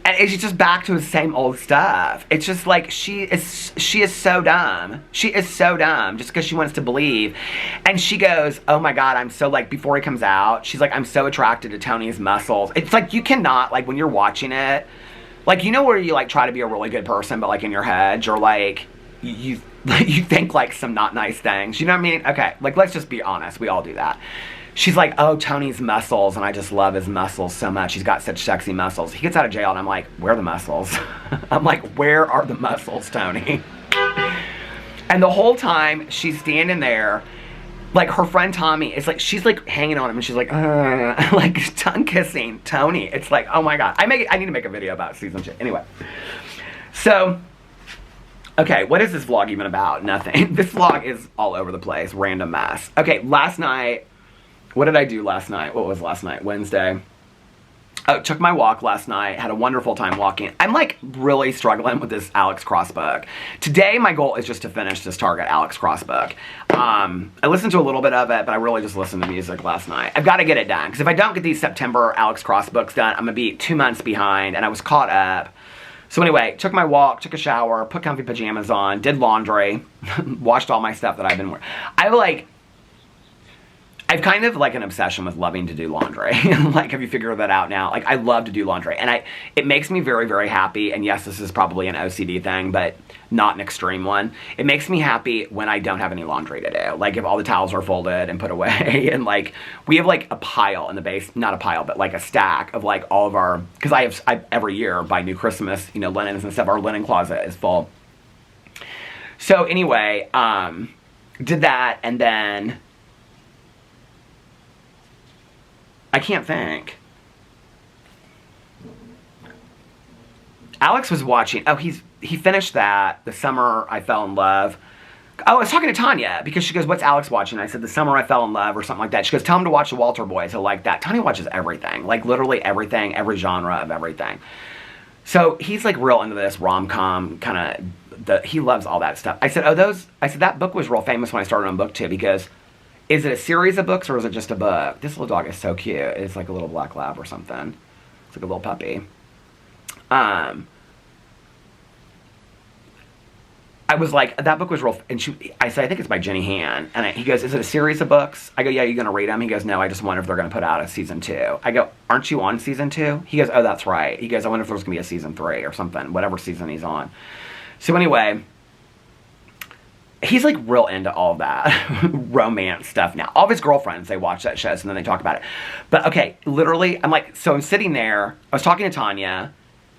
and it's just back to his same old stuff. It's just like, she is so dumb. She is so dumb just because she wants to believe. And she goes, oh my God, I'm so, like, before he comes out, she's like, I'm so attracted to Tony's muscles. It's like, you cannot, like, when you're watching it, like, you know where you, like, try to be a really good person, but, like, in your head, you're like, you think, like, some not nice things. You know what I mean? Okay, like, let's just be honest. We all do that. She's like, oh, Tony's muscles, and I just love his muscles so much. He's got such sexy muscles. He gets out of jail, and I'm like, where are the muscles? I'm like, where are the muscles, Tony? And the whole time, she's standing there, like, her friend Tommy is like, she's like hanging on him, and she's like, like, tongue kissing Tony. It's like, oh my God. I need to make a video about season 2. Anyway. So, okay, what is this vlog even about? Nothing. This vlog is all over the place. Random mess. Okay, last night, what did I do last night? What was last night? Wednesday. Oh, took my walk last night. Had a wonderful time walking. I'm like really struggling with this Alex Cross book. Today, my goal is just to finish this Target Alex Cross book. I listened to a little bit of it, but I really just listened to music last night. I've got to get it done, because if I don't get these September Alex Cross books done, I'm going to be 2 months behind, and I was caught up. So anyway, took my walk, took a shower, put comfy pajamas on, did laundry, washed all my stuff that I've been wearing. I've kind of like an obsession with loving to do laundry. Like, have you figured that out now? Like, I love to do laundry, and it makes me very, very happy. And yes, this is probably an OCD thing, but not an extreme one. It makes me happy when I don't have any laundry to do. Like, if all the towels are folded and put away, and like, we have like a pile in the base, not a pile, but like a stack of like all of our, because I every year buy new Christmas, you know, linens and stuff. Our linen closet is full. So anyway, did that, and then I can't think. Alex was watching. Oh, he finished that. The Summer I Fell in Love. Oh, I was talking to Tanya because she goes, what's Alex watching? I said, The Summer I Fell in Love or something like that. She goes, tell him to watch The Walter Boys. I like that. Tanya watches everything. Like literally everything, every genre of everything. So he's like real into this rom-com kind of, he loves all that stuff. I said, that book was real famous when I started on BookTube because is it a series of books or is it just a book? This little dog is so cute. It's like a little black lab or something. It's like a little puppy. I was like, that book was real, and I said, I think it's by Jenny Han. And he goes, is it a series of books? I go, yeah, you going to read them? He goes, no, I just wonder if they're going to put out a season 2. I go, aren't you on season 2? He goes, oh, that's right. He goes, I wonder if there's going to be a season 3 or something, whatever season he's on. So anyway, he's like real into all that romance stuff now. All of his girlfriends, they watch that show, and then they talk about it. But okay, literally, so I'm sitting there, I was talking to Tanya,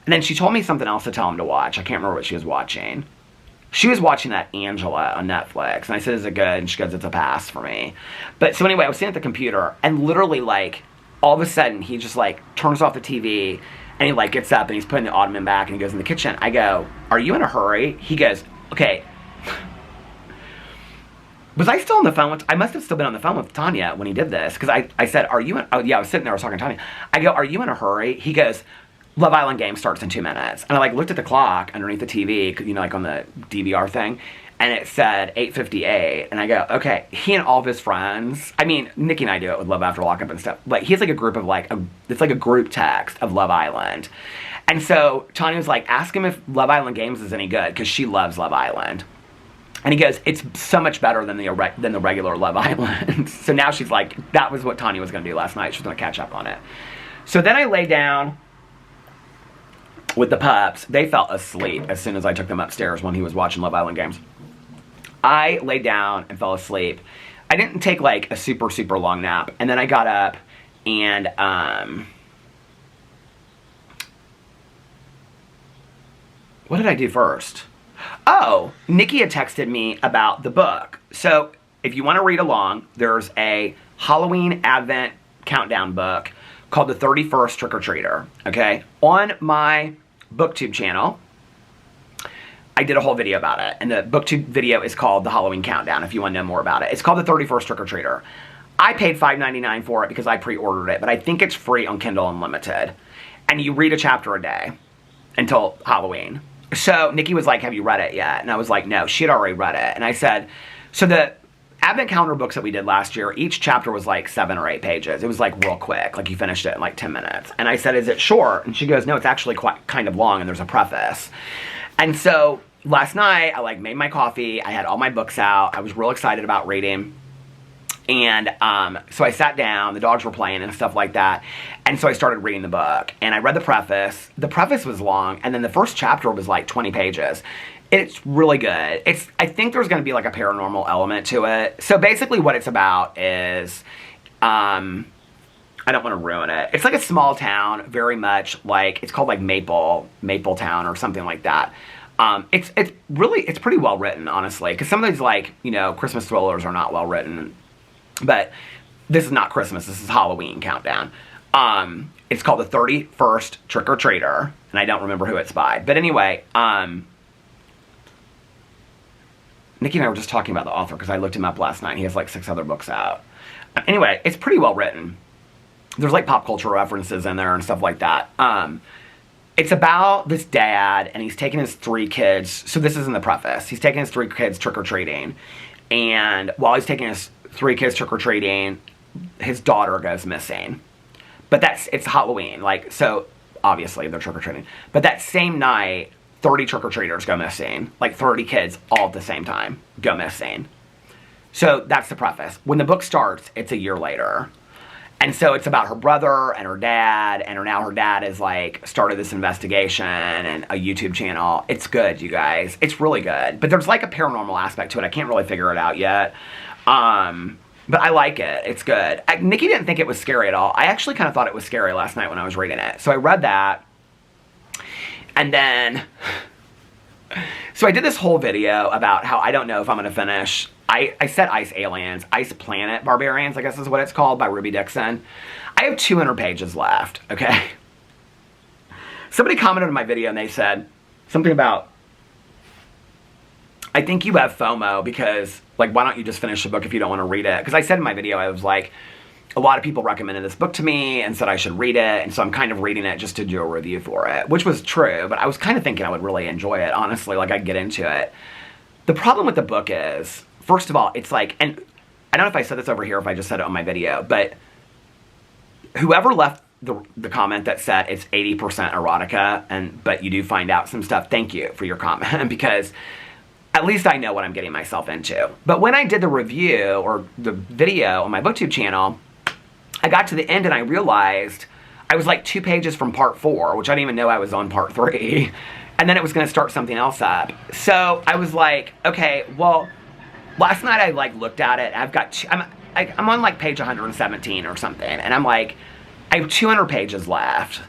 and then she told me something else to tell him to watch. I can't remember what she was watching. She was watching that Angela on Netflix, and I said, is it good? And she goes, it's a pass for me. But so anyway, I was sitting at the computer, and literally, like, all of a sudden, he just, like, turns off the TV, and he, like, gets up, and he's putting the ottoman back, and he goes in the kitchen. I go, are you in a hurry? He goes, okay. Was I still on the phone with, I must have still been on the phone with Tanya when he did this, because I said, are you in, oh, yeah, I was sitting there, I was talking to Tanya. I go, are you in a hurry? He goes, Love Island game starts in 2 minutes. And I like looked at the clock underneath the TV, you know, like on the DVR thing, and it said 8:58. And I go, okay, he and all of his friends, I mean, Nikki and I do it with Love After Lockup and stuff. Like, he has like a group of like, it's like a group text of Love Island. And so Tanya was like, ask him if Love Island Games is any good, because she loves Love Island. And he goes, it's so much better than the regular Love Island. So now she's like, that was what Tanya was going to do last night. She was going to catch up on it. So then I lay down with the pups. They fell asleep as soon as I took them upstairs when he was watching Love Island Games. I laid down and fell asleep. I didn't take like a super, super long nap. And then I got up and, what did I do first? Oh, Nikki had texted me about the book. So if you want to read along, there's a Halloween Advent countdown book called The 31st Trick-or-Treater, okay? On my BookTube channel, I did a whole video about it, and the BookTube video is called The Halloween Countdown, if you want to know more about it. It's called The 31st Trick-or-Treater. I paid $5.99 for it because I pre-ordered it, but I think it's free on Kindle Unlimited. And you read a chapter a day until Halloween. So Nikki was like, have you read it yet? And I was like, no, she had already read it. And I said, so the Advent calendar books that we did last year, each chapter was like 7 or 8 pages. It was like real quick, like you finished it in like 10 minutes. And I said, is it short? And she goes, no, it's actually quite kind of long, and there's a preface. And so last night, I like made my coffee. I had all my books out. I was real excited about reading. And so I sat down, the dogs were playing and stuff like that. And so I started reading the book, and I read the preface. The preface was long, and then the first chapter was like 20 pages. It's really good. I think there's going to be like a paranormal element to it. So basically what it's about is, I don't want to ruin it. It's like a small town, very much like, it's called like Mapletown or something like that. It's pretty well written, honestly, because some of these like, you know, Christmas thrillers are not well written. But this is not Christmas. This is Halloween Countdown. It's called The 31st Trick-or-Treater, and I don't remember who it's by. But anyway, Nikki and I were just talking about the author because I looked him up last night. He has like 6 other books out. Anyway, it's pretty well written. There's like pop culture references in there and stuff like that. It's about this dad, and he's taking his 3 kids. So this is in the preface. He's taking his 3 kids trick-or-treating. And while he's taking his 3 kids trick-or-treating, his daughter goes missing. But it's Halloween, like, so obviously they're trick-or-treating. But that same night, 30 trick-or-treaters go missing. Like 30 kids all at the same time go missing. So that's the preface. When the book starts, it's a year later. And so it's about her brother and her dad, and now her dad has like started this investigation and a YouTube channel. It's good, you guys. It's really good. But there's like a paranormal aspect to it. I can't really figure it out yet. But I like it. It's good. Nikki didn't think it was scary at all. I actually kind of thought it was scary last night when I was reading it. So I read that. And then, so I did this whole video about how I don't know if I'm going to finish. I said Ice Aliens. Ice Planet Barbarians, I guess is what it's called, by Ruby Dixon. I have 200 pages left, okay? Somebody commented on my video and they said something about, I think you have FOMO because, like, why don't you just finish the book if you don't want to read it? Because I said in my video, I was like, a lot of people recommended this book to me and said I should read it, and so I'm kind of reading it just to do a review for it, which was true, but I was kind of thinking I would really enjoy it, honestly, like I'd get into it. The problem with the book is, first of all, it's like, and I don't know if I said this over here, if I just said it on my video, but whoever left the comment that said it's 80% erotica, but you do find out some stuff, thank you for your comment, because at least I know what I'm getting myself into. But when I did the review, or the video on my BookTube channel, I got to the end and I realized I was like 2 pages from part 4, which I didn't even know I was on part 3, and then it was going to start something else up. So I was like, okay, well, last night I like looked at it, I'm on like page 117 or something, and I'm like, I have 200 pages left.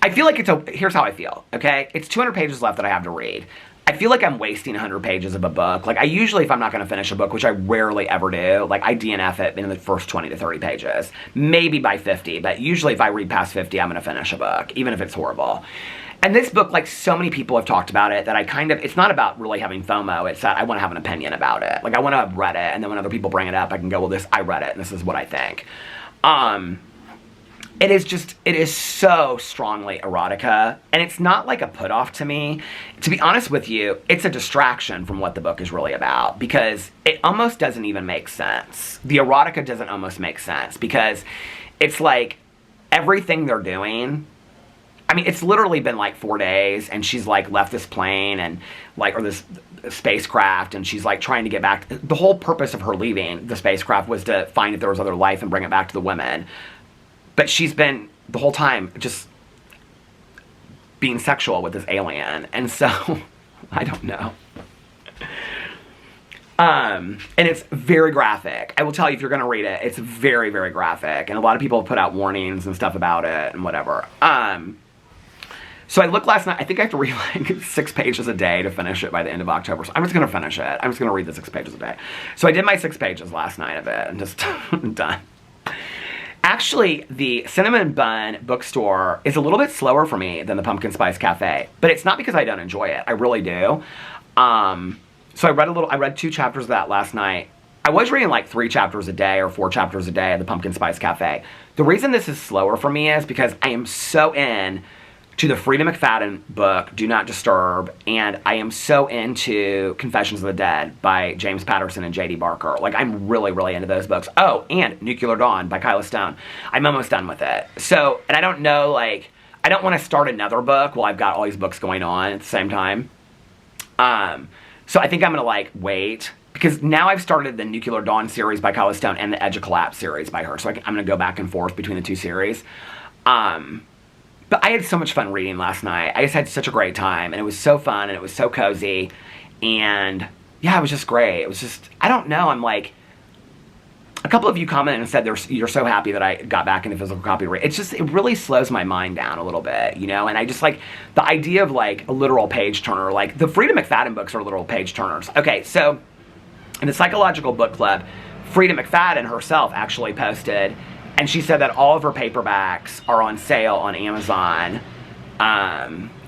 I feel like here's how I feel, okay? It's 200 pages left that I have to read. I feel like I'm wasting 100 pages of a book. Like, I usually, if I'm not going to finish a book, which I rarely ever do, like, I DNF it in the first 20 to 30 pages. Maybe by 50, but usually if I read past 50, I'm going to finish a book, even if it's horrible. And this book, like, so many people have talked about it that it's not about really having FOMO, it's that I want to have an opinion about it. Like, I want to have read it, and then when other people bring it up, I can go, well, I read it, and this is what I think. It is so strongly erotica, and it's not like a put-off to me. To be honest with you, it's a distraction from what the book is really about, because it almost doesn't even make sense. The erotica doesn't almost make sense, because it's like everything they're doing, I mean, it's literally been like 4 days, and she's like left this plane and like, or this spacecraft, and she's like trying to get back. The whole purpose of her leaving the spacecraft was to find if there was other life and bring it back to the women. But she's been, the whole time, just being sexual with this alien. And so, I don't know. And it's very graphic. I will tell you, if you're going to read it, it's very, very graphic. And a lot of people have put out warnings and stuff about it and whatever. So I looked last night. I think I have to read like 6 pages a day to finish it by the end of October. So I'm just going to finish it. I'm just going to read the 6 pages a day. So I did my 6 pages last night of it and just done. Actually, the Cinnamon Bun bookstore is a little bit slower for me than the Pumpkin Spice Cafe, but it's not because I don't enjoy it. I really do. So I read 2 chapters of that last night. I was reading like 3 chapters a day or 4 chapters a day at the Pumpkin Spice Cafe. The reason this is slower for me is because I am so in to the Frida McFadden book, Do Not Disturb, and I am so into Confessions of the Dead by James Patterson and J.D. Barker. Like, I'm really, really into those books. Oh, and Nuclear Dawn by Kyla Stone. I'm almost done with it. So, and I don't know, like, I don't want to start another book while I've got all these books going on at the same time. So I think I'm going to, like, wait, because now I've started the Nuclear Dawn series by Kyla Stone and the Edge of Collapse series by her. So I'm going to go back and forth between the 2 series. But I had so much fun reading last night. I just had such a great time, and it was so fun, and it was so cozy, and yeah, it was just great. It was just, I don't know, I'm like, a couple of you commented and said you're so happy that I got back into physical copy reading. It's just, it really slows my mind down a little bit, you know, and I just like, the idea of like a literal page turner, like the Frida McFadden books are literal page turners. Okay, so in the Psychological Book Club, Frida McFadden herself actually posted, and she said that all of her paperbacks are on sale on Amazon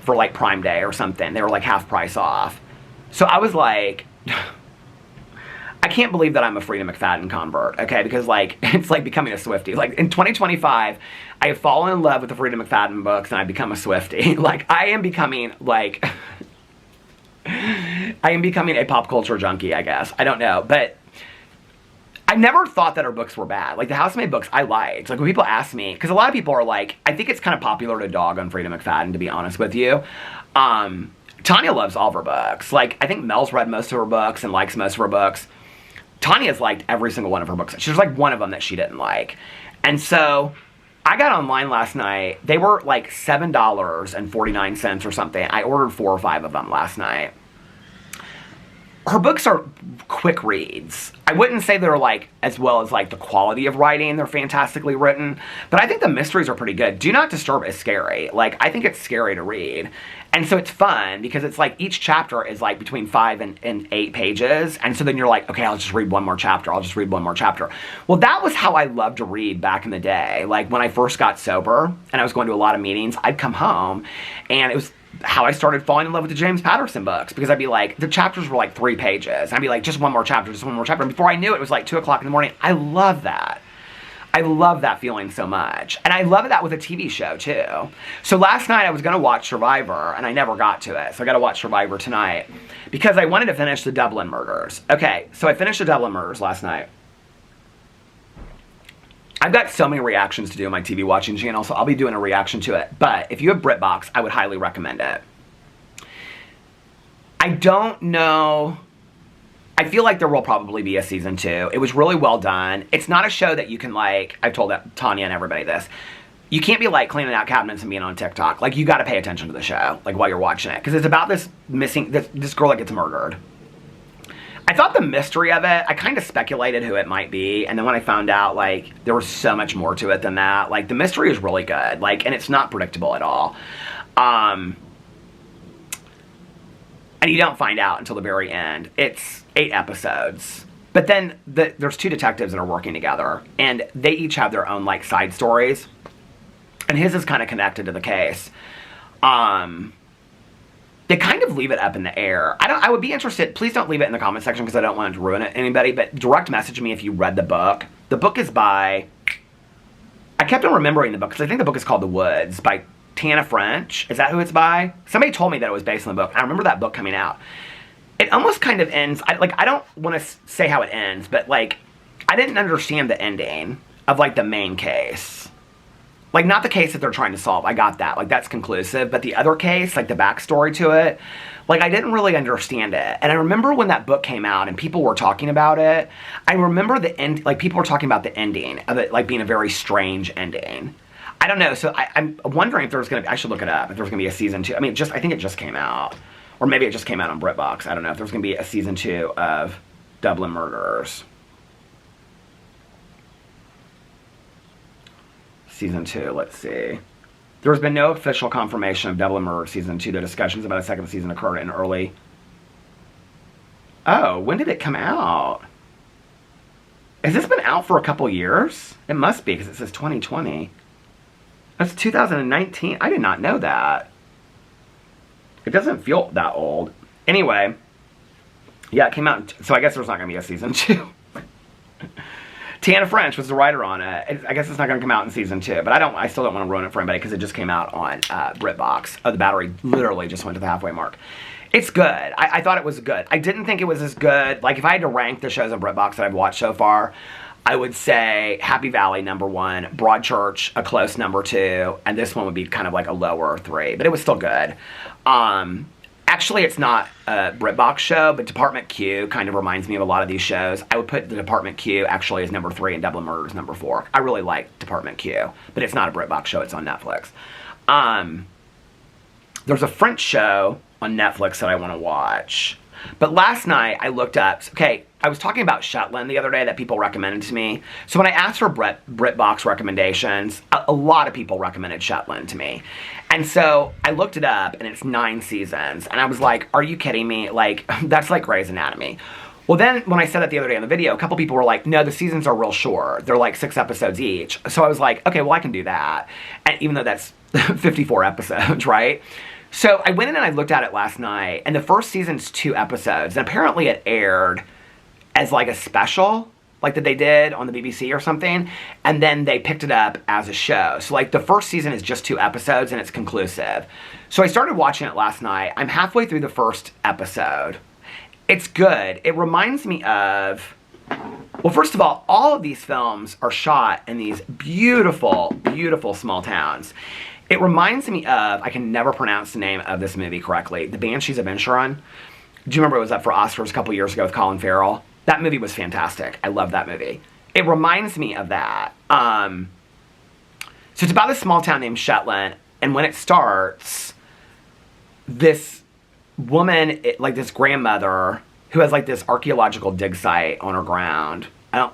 for like Prime Day or something. They were like half price off. So I was like, I can't believe that I'm a Frida McFadden convert, okay? Because like, it's like becoming a Swiftie. Like in 2025, I have fallen in love with the Frida McFadden books and I've become a Swiftie. Like I am becoming like, I am becoming a pop culture junkie, I guess. I don't know, but I never thought that her books were bad. Like, the Housemaid books, I liked. Like, when people ask me, because a lot of people are like, I think it's kind of popular to dog on Frida McFadden, to be honest with you. Tanya loves all of her books. Like, I think Mel's read most of her books and likes most of her books. Tanya's liked every single one of her books. There's like one of them that she didn't like. And so, I got online last night. They were like $7.49 or something. I ordered 4 or 5 of them last night. Her books are quick reads. I wouldn't say they're like as well as like the quality of writing. They're fantastically written, but I think the mysteries are pretty good. Do Not Disturb is scary. Like, I think it's scary to read. And so it's fun because it's like each chapter is like between 5 and 8 pages. And so then you're like, okay, I'll just read one more chapter. I'll just read one more chapter. Well, that was how I loved to read back in the day. Like when I first got sober and I was going to a lot of meetings, I'd come home and it was how I started falling in love with the James Patterson books, because I'd be like, the chapters were like 3 pages. I'd be like, just one more chapter, just one more chapter. And before I knew it, it was like 2 o'clock in the morning. I love that. I love that feeling so much. And I love that with a TV show, too. So last night, I was going to watch Survivor, and I never got to it. So I got to watch Survivor tonight, because I wanted to finish the Dublin Murders. Okay, so I finished the Dublin Murders last night. I've got so many reactions to do on my TV watching channel, so I'll be doing a reaction to it. But if you have BritBox, I would highly recommend it. I don't know. I feel like there will probably be a season 2. It was really well done. It's not a show that you can, like, I've told Tanya and everybody this. You can't be, like, cleaning out cabinets and being on TikTok. Like, you got to pay attention to the show, like, while you're watching it. Because it's about this girl that gets murdered. I thought the mystery of it, I kind of speculated who it might be, and then when I found out, like, there was so much more to it than that. Like, the mystery is really good, like, and it's not predictable at all. And you don't find out until the very end. It's 8 episodes. But then there's 2 detectives that are working together, and they each have their own, like, side stories, and his is kind of connected to the case. They kind of leave it up in the air. I would be interested. Please don't leave it in the comment section, because I don't want to ruin it anybody. But direct message me if you read the book. The book is by, I kept on remembering the book, because I think the book is called The Woods, by Tana French. Is that who it's by? Somebody told me that it was based on the book. I remember that book coming out. It almost kind of ends, I don't want to say how it ends, but, like, I didn't understand the ending of, like, the main case. Like, not the case that they're trying to solve. I got that. Like, that's conclusive. But the other case, like, the backstory to it, like, I didn't really understand it. And I remember when that book came out and people were talking about it, I remember the end, like, people were talking about the ending of it, like, being a very strange ending. I don't know. So I'm wondering if there's going to be, I should look it up, if there's going to be a season 2. I mean, I think it just came out. Or maybe it just came out on BritBox. I don't know if there's going to be a season 2 of Dublin Murders. Season 2, let's see. There has been no official confirmation of Dublin Murder Season 2. The discussions about a second season occurred in early... Oh, when did it come out? Has this been out for a couple years? It must be, because it says 2020. That's 2019. I did not know that. It doesn't feel that old. Anyway. Yeah, it came out... So I guess there's not going to be a Season 2. Tana French was the writer on it. I guess it's not going to come out in season 2, but I still don't want to ruin it for anybody, because it just came out on BritBox. Oh, the battery literally just went to the halfway mark. It's good. I thought it was good. I didn't think it was as good. Like, if I had to rank the shows on BritBox that I've watched so far, I would say Happy Valley, number 1, Broadchurch, a close number 2, and this one would be kind of like a lower 3, but it was still good. Actually, it's not a BritBox show, but Department Q kind of reminds me of a lot of these shows. I would put the Department Q actually as number 3 and Dublin Murders number 4. I really like Department Q, but it's not a BritBox show. It's on Netflix. There's a French show on Netflix that I want to watch. But last night, I looked up... Okay, I was talking about Shetland the other day that people recommended to me. So when I asked for BritBox recommendations, a lot of people recommended Shetland to me. And so I looked it up, and it's 9 seasons. And I was like, are you kidding me? Like, that's like Grey's Anatomy. Well, then, when I said that the other day on the video, a couple people were like, no, the seasons are real short. They're like 6 episodes each. So I was like, okay, well, I can do that. And even though that's 54 episodes, right? So I went in and I looked at it last night, and the first season's 2 episodes. And apparently it aired as like a special, like that they did on the BBC or something, and then they picked it up as a show. So like the first season is just 2 episodes, and it's conclusive. So I started watching it last night. I'm halfway through the first episode. It's good. It reminds me of... Well, first of all of these films are shot in these beautiful, beautiful small towns. It reminds me of, I can never pronounce the name of this movie correctly, The Banshees of Inisherin. Do you remember it was up for Oscars a couple years ago with Colin Farrell? That movie was fantastic. I love that movie. It reminds me of that. So it's about a small town named Shetland, and when it starts, this woman, like this grandmother, who has like this archaeological dig site on her ground.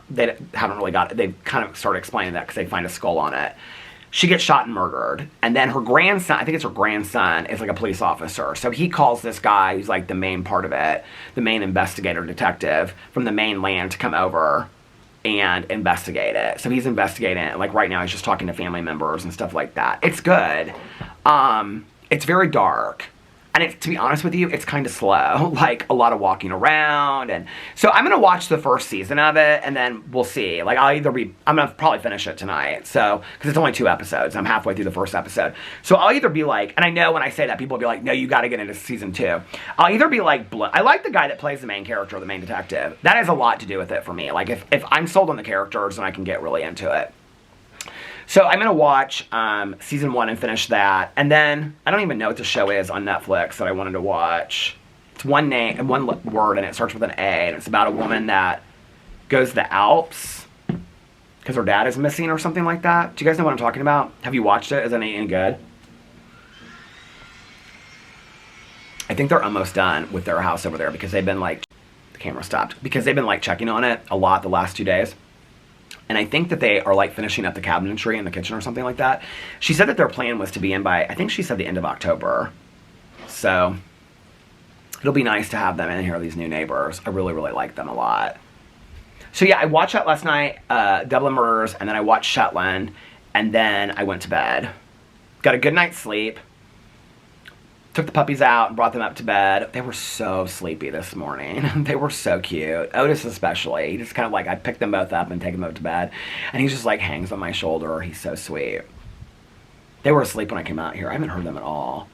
They haven't really got it. They kind of started explaining that because they find a skull on it. She gets shot and murdered. And then her grandson, I think it's her grandson, is like a police officer. So he calls this guy who's like the main part of it, the main investigator detective from the mainland to come over and investigate it. So he's investigating it. Like right now he's just talking to family members and stuff like that. It's good. it's very dark. And it's, to be honest with you, it's kind of slow. Like, a lot of walking around. And so I'm going to watch the first season of it, and then we'll see. Like, I'm going to probably finish it tonight. So, because it's only 2 episodes. I'm halfway through the first episode. So I'll either be like, and I know when I say that, people will be like, no, you got to get into season 2. I'll either be like, I like the guy that plays the main character, the main detective. That has a lot to do with it for me. Like, if I'm sold on the characters, then I can get really into it. So I'm going to watch season 1 and finish that. And then, I don't even know what the show is on Netflix that I wanted to watch. It's one word, and it starts with an A. And it's about a woman that goes to the Alps because her dad is missing or something like that. Do you guys know what I'm talking about? Have you watched it? Is it any good? I think they're almost done with their house over there because they've been like, the camera stopped, because they've been like checking on it a lot the last 2 days. And I think that they are like finishing up the cabinetry in the kitchen or something like that. She said that their plan was to be in by, I think she said the end of October. So it'll be nice to have them in here, these new neighbors. I really, really like them a lot. So yeah, I watched that last night, Dublin Murders, and then I watched Shetland, and then I went to bed. Got a good night's sleep. Took the puppies out and brought them up to bed. They were so sleepy this morning. They were so cute. Otis especially. He just kind of like, I picked them both up and take them up to bed. And he just like hangs on my shoulder. He's so sweet. They were asleep when I came out here. I haven't heard them at all.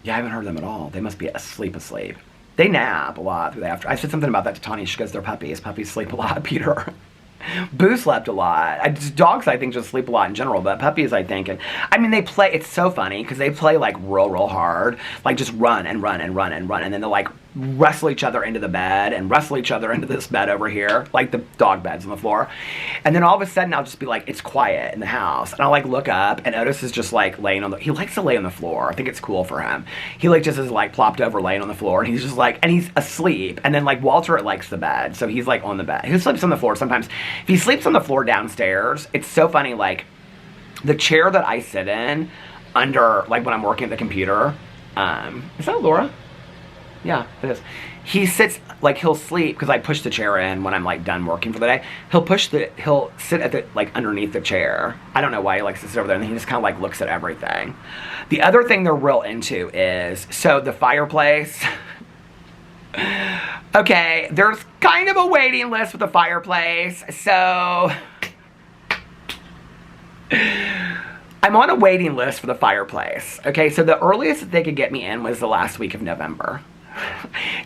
Yeah, I haven't heard them at all. They must be asleep. They nap a lot through the afternoon. I said something about that to Tanya. She goes, they're puppies. Puppies sleep a lot, Peter. Boo slept a lot. Dogs, I think, just sleep a lot in general, but puppies, I think. And I mean, they play, it's so funny, because they play, like, real hard. Like, just run and run and run and run. And then they'll, like, wrestle each other into the bed and wrestle each other into this bed over here. Like, the dog beds on the floor. And then all of a sudden, I'll just be like, it's quiet in the house. And I'll, like, look up, and Otis is just, like, laying on the, he likes to lay on the floor. I think it's cool for him. He, like, just is, like, plopped over, laying on the floor. And he's just, like, and he's asleep. And then, like, Walter likes the bed. So he's, like, on the bed. He sleeps on the floor sometimes. If he sleeps on the floor downstairs, it's so funny, like, the chair that I sit in under, like, when I'm working at the computer, is that Laura? Yeah, it is. He sits, like, he'll sleep, because I push the chair in when I'm, like, done working for the day. He'll sit at the, like, underneath the chair. I don't know why he likes to sit over there, and he just kind of, like, looks at everything. The other thing they're real into is, so the fireplace, okay, there's kind of a waiting list with the fireplace, so I'm on a waiting list for the fireplace. Okay, so the earliest that they could get me in was the last week of November.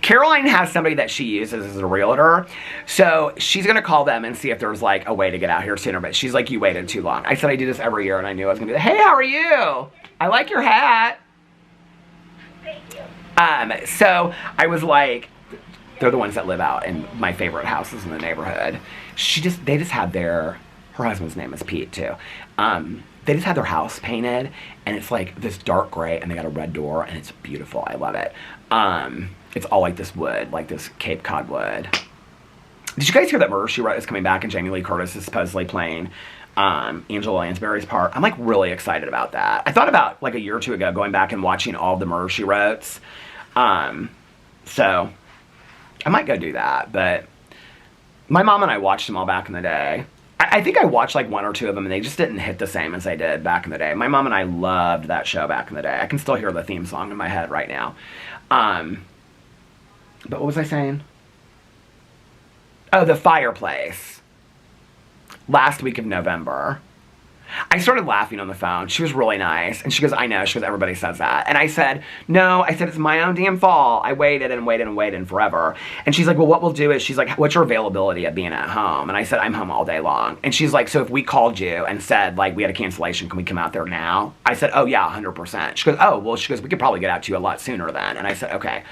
Caroline has somebody that she uses as a realtor, so she's going to call them and see if there's, like, a way to get out here sooner, but she's like, you waited too long. I said I do this every year, and I knew I was going to be like, hey, how are you? I like your hat. Thank you. So I was like, they're the ones that live out in my favorite houses in the neighborhood. They just had her husband's name is Pete, too. They just had their house painted, and it's like this dark gray, and they got a red door, and it's beautiful. I love it. It's all like this wood, like this Cape Cod wood. Did you guys hear that Murder, She Wrote is coming back, and Jamie Lee Curtis is supposedly playing Angela Lansbury's part? I'm, like, really excited about that. I thought about, like, a year or two ago going back and watching all of the Murder, She Wrotes. So I might go do that, but my mom and I watched them all back in the day. I think I watched, like, 1 or 2 of them, and they just didn't hit the same as they did back in the day. My mom and I loved that show back in the day. I can still hear the theme song in my head right now. But what was I saying? Oh, the fireplace. Last week of November. I started laughing on the phone. She was really nice. And she goes, I know. She goes, everybody says that. And I said, no. I said, it's my own damn fault. I waited and waited and waited forever. And she's like, well, what we'll do is, she's like, what's your availability of being at home? And I said, I'm home all day long. And she's like, so if we called you and said, like, we had a cancellation, can we come out there now? I said, oh, yeah, 100%. She goes, oh, well, she goes, we could probably get out to you a lot sooner then. And I said, okay.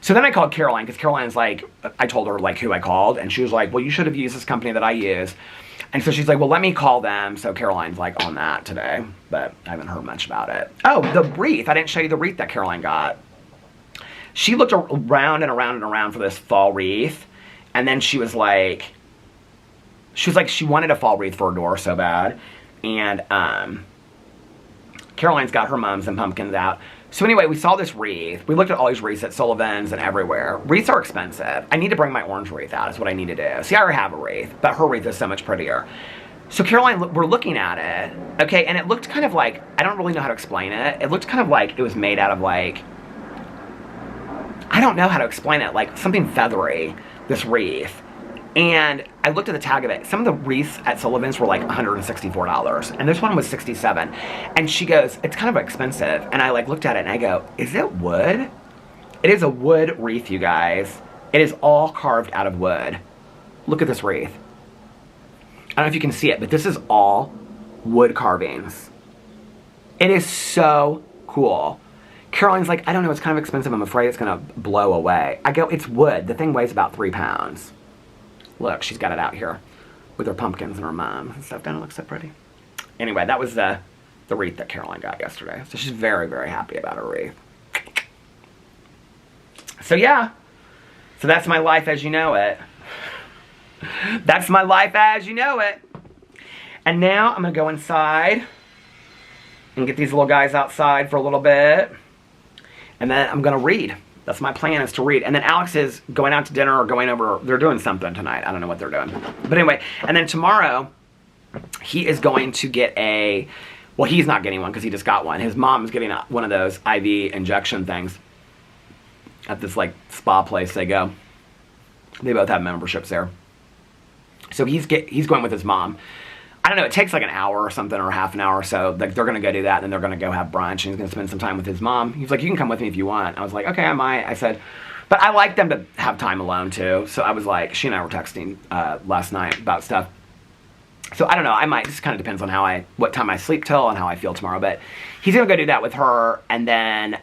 So then I called Caroline, because Caroline's like, I told her, like, who I called. And she was like, well, you should have used this company that I use. And so she's like, well, let me call them. So Caroline's, like, on that today, but I haven't heard much about it. Oh, the wreath. I didn't show you the wreath that Caroline got. She looked around and around and around for this fall wreath. And then she was like, she wanted a fall wreath for her door so bad. And Caroline's got her mums and pumpkins out. So anyway, we saw this wreath. We looked at all these wreaths at Sullivan's and everywhere. Wreaths are expensive. I need to bring my orange wreath out is what I need to do. See, I already have a wreath, but her wreath is so much prettier. So Caroline, we're looking at it, okay, and it looked kind of like, I don't really know how to explain it. It looked kind of like it was made out of like, I don't know how to explain it, like something feathery, this wreath. And I looked at the tag of it. Some of the wreaths at Sullivan's were like $164, and this one was $67. And she goes, it's kind of expensive. And I like looked at it and I go, is it wood? It is a wood wreath, you guys. It is all carved out of wood. Look at this wreath. I don't know if you can see it, but this is all wood carvings. It is so cool. Caroline's like, I don't know, it's kind of expensive. I'm afraid it's gonna blow away. I go, it's wood. The thing weighs about 3 pounds. Look, she's got it out here with her pumpkins and her mom and stuff. Doesn't it look so pretty? Anyway, that was the wreath that Caroline got yesterday. So she's very, very happy about her wreath. So yeah, so that's my life as you know it. That's my life as you know it. And now I'm gonna go inside and get these little guys outside for a little bit. And then I'm gonna read. That's my plan, is to read. And then Alex is going out to dinner or going over, they're doing something tonight. I don't know what they're doing. But anyway, and then tomorrow, he is going to get well, he's not getting one because he just got one. His mom is getting one of those IV injection things at this like spa place they go. They both have memberships there. So he's going with his mom. I don't know, it takes like an hour or something, or half an hour or so. Like they're gonna go do that, and then they're gonna go have brunch, and he's gonna spend some time with his mom. He's like, you can come with me if you want. I was like, okay, I might. I said, but I like them to have time alone too. So I was like, she and I were texting last night about stuff. So I don't know, I might, this kind of depends on what time I sleep till and how I feel tomorrow, but he's gonna go do that with her, and then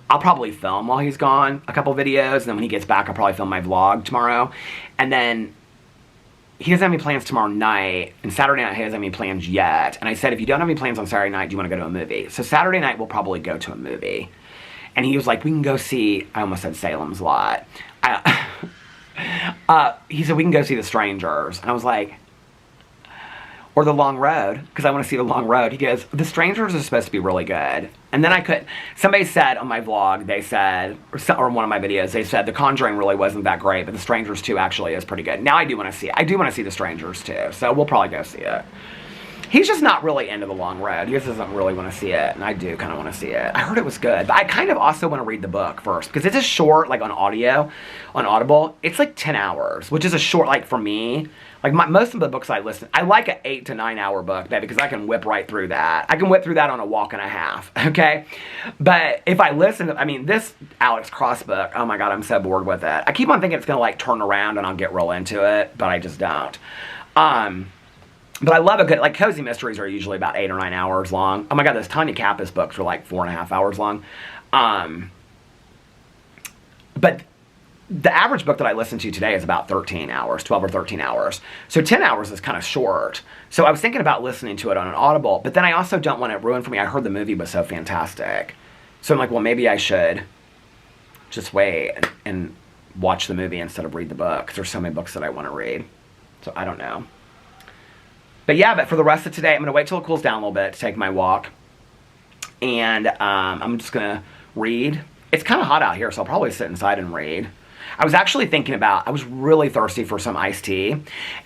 I'll probably film while he's gone a couple videos, and then when he gets back, I'll probably film my vlog tomorrow. And then he doesn't have any plans tomorrow night, and Saturday night he doesn't have any plans yet. And I said, if you don't have any plans on Saturday night, do you want to go to a movie? So Saturday night we'll probably go to a movie. And he was like, we can go see, I almost said Salem's Lot. He said, we can go see The Strangers. And I was like, or The Long Road, because I want to see The Long Road. He goes, The Strangers is supposed to be really good. And then somebody said on my vlog, they said, or one of my videos, they said The Conjuring really wasn't that great, but The Strangers 2 actually is pretty good. Now I do want to see it. I do want to see The Strangers 2, so we'll probably go see it. He's just not really into The Long Road. He just doesn't really want to see it, and I do kind of want to see it. I heard it was good, but I kind of also want to read the book first, because it's a short, like on audio, on Audible, it's like 10 hours, which is a short, like for me, like most of the books I listen, I like an 8 to 9 hour book, baby, because I can whip right through that. I can whip through that on a walk and a half, okay? But if I listen to, I mean, this Alex Cross book, oh my God, I'm so bored with it. I keep on thinking it's going to like turn around and I'll get real into it, but I just don't. But I love a good, like cozy mysteries are usually about 8 or 9 hours long. Oh my God, those Tanya Kappas books are like 4.5 hours long. But the average book that I listened to today is about 13 hours, 12 or 13 hours. So 10 hours is kind of short. So I was thinking about listening to it on an Audible, but then I also don't want it ruined for me. I heard the movie was so fantastic. So I'm like, well, maybe I should just wait and watch the movie instead of read the book, because there's so many books that I want to read. So I don't know. But yeah, but for the rest of today, I'm going to wait till it cools down a little bit to take my walk. And I'm just going to read. It's kind of hot out here, so I'll probably sit inside and read. I was actually thinking about, I was really thirsty for some iced tea.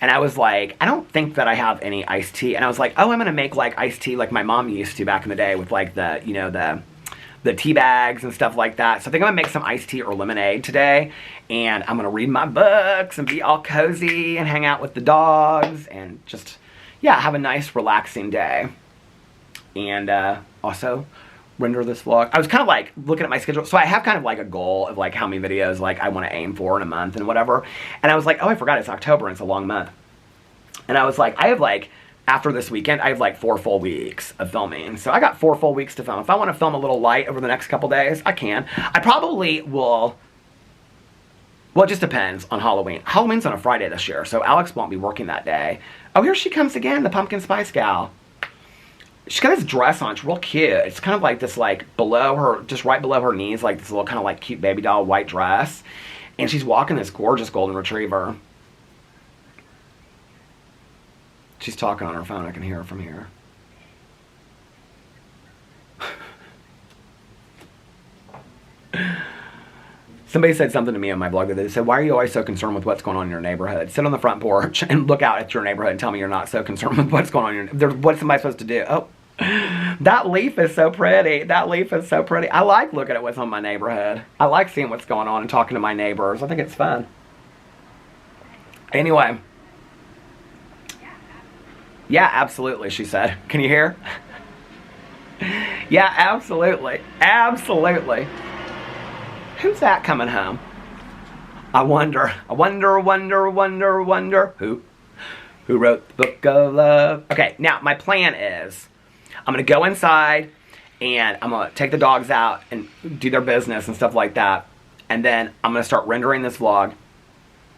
And I was like, I don't think that I have any iced tea. And I was like, oh, I'm going to make like iced tea like my mom used to back in the day with like the, you know, the tea bags and stuff like that. So I think I'm going to make some iced tea or lemonade today. And I'm going to read my books and be all cozy and hang out with the dogs and just, yeah, have a nice relaxing day. And also render this vlog. I was kind of like looking at my schedule. So I have kind of like a goal of like how many videos like I want to aim for in a month and whatever. And I was like, oh, I forgot it's October and it's a long month. And I was like, I have like, after this weekend, I have like 4 full weeks of filming. So I got 4 full weeks to film. If I want to film a little light over the next couple days, I can. I probably will. Well, it just depends on Halloween. Halloween's on a Friday this year, so Alex won't be working that day. Oh, here she comes again, the pumpkin spice gal. She's got this dress on. It's real cute. It's kind of like this, like, below her, just right below her knees, like this little kind of, like, cute baby doll white dress. And she's walking this gorgeous golden retriever. She's talking on her phone. I can hear her from here. Somebody said something to me on my blog that they said, why are you always so concerned with what's going on in your neighborhood? Sit on the front porch and look out at your neighborhood and tell me you're not so concerned with what's going on in your, what am I supposed to do? Oh, that leaf is so pretty. That leaf is so pretty. I like looking at what's on my neighborhood. I like seeing what's going on and talking to my neighbors. I think it's fun. Anyway. Yeah, absolutely, she said. Can you hear? Yeah, absolutely. Absolutely. Who's that coming home? I wonder. Who wrote the book of love? Okay, now my plan is I'm going to go inside and I'm going to take the dogs out and do their business and stuff like that. And then I'm going to start rendering this vlog.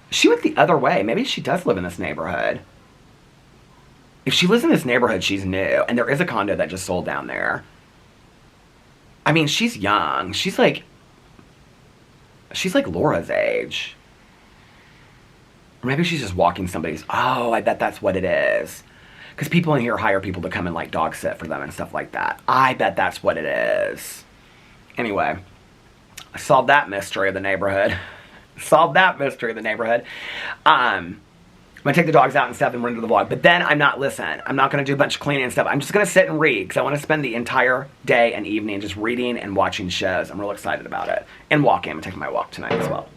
She went the other way. Maybe she does live in this neighborhood. If she lives in this neighborhood, she's new. And there is a condo that just sold down there. I mean, she's young. She's like Laura's age. Or maybe she's just walking somebody's... Oh, I bet that's what it is. Because people in here hire people to come and like dog sit for them and stuff like that. I bet that's what it is. Anyway, I solved that mystery of the neighborhood. Solved that mystery of the neighborhood. I'm going to take the dogs out and stuff and render the vlog. But then I'm not going to do a bunch of cleaning and stuff. I'm just going to sit and read because I want to spend the entire day and evening just reading and watching shows. I'm real excited about it. And walking. I'm taking my walk tonight as well.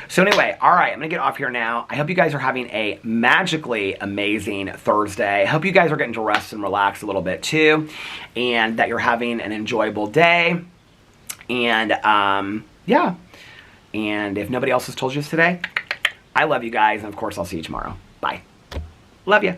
So anyway, all right, I'm going to get off here now. I hope you guys are having a magically amazing Thursday. I hope you guys are getting to rest and relax a little bit too. And that you're having an enjoyable day. And yeah. And if nobody else has told you this today, I love you guys. And of course, I'll see you tomorrow. Bye. Love you.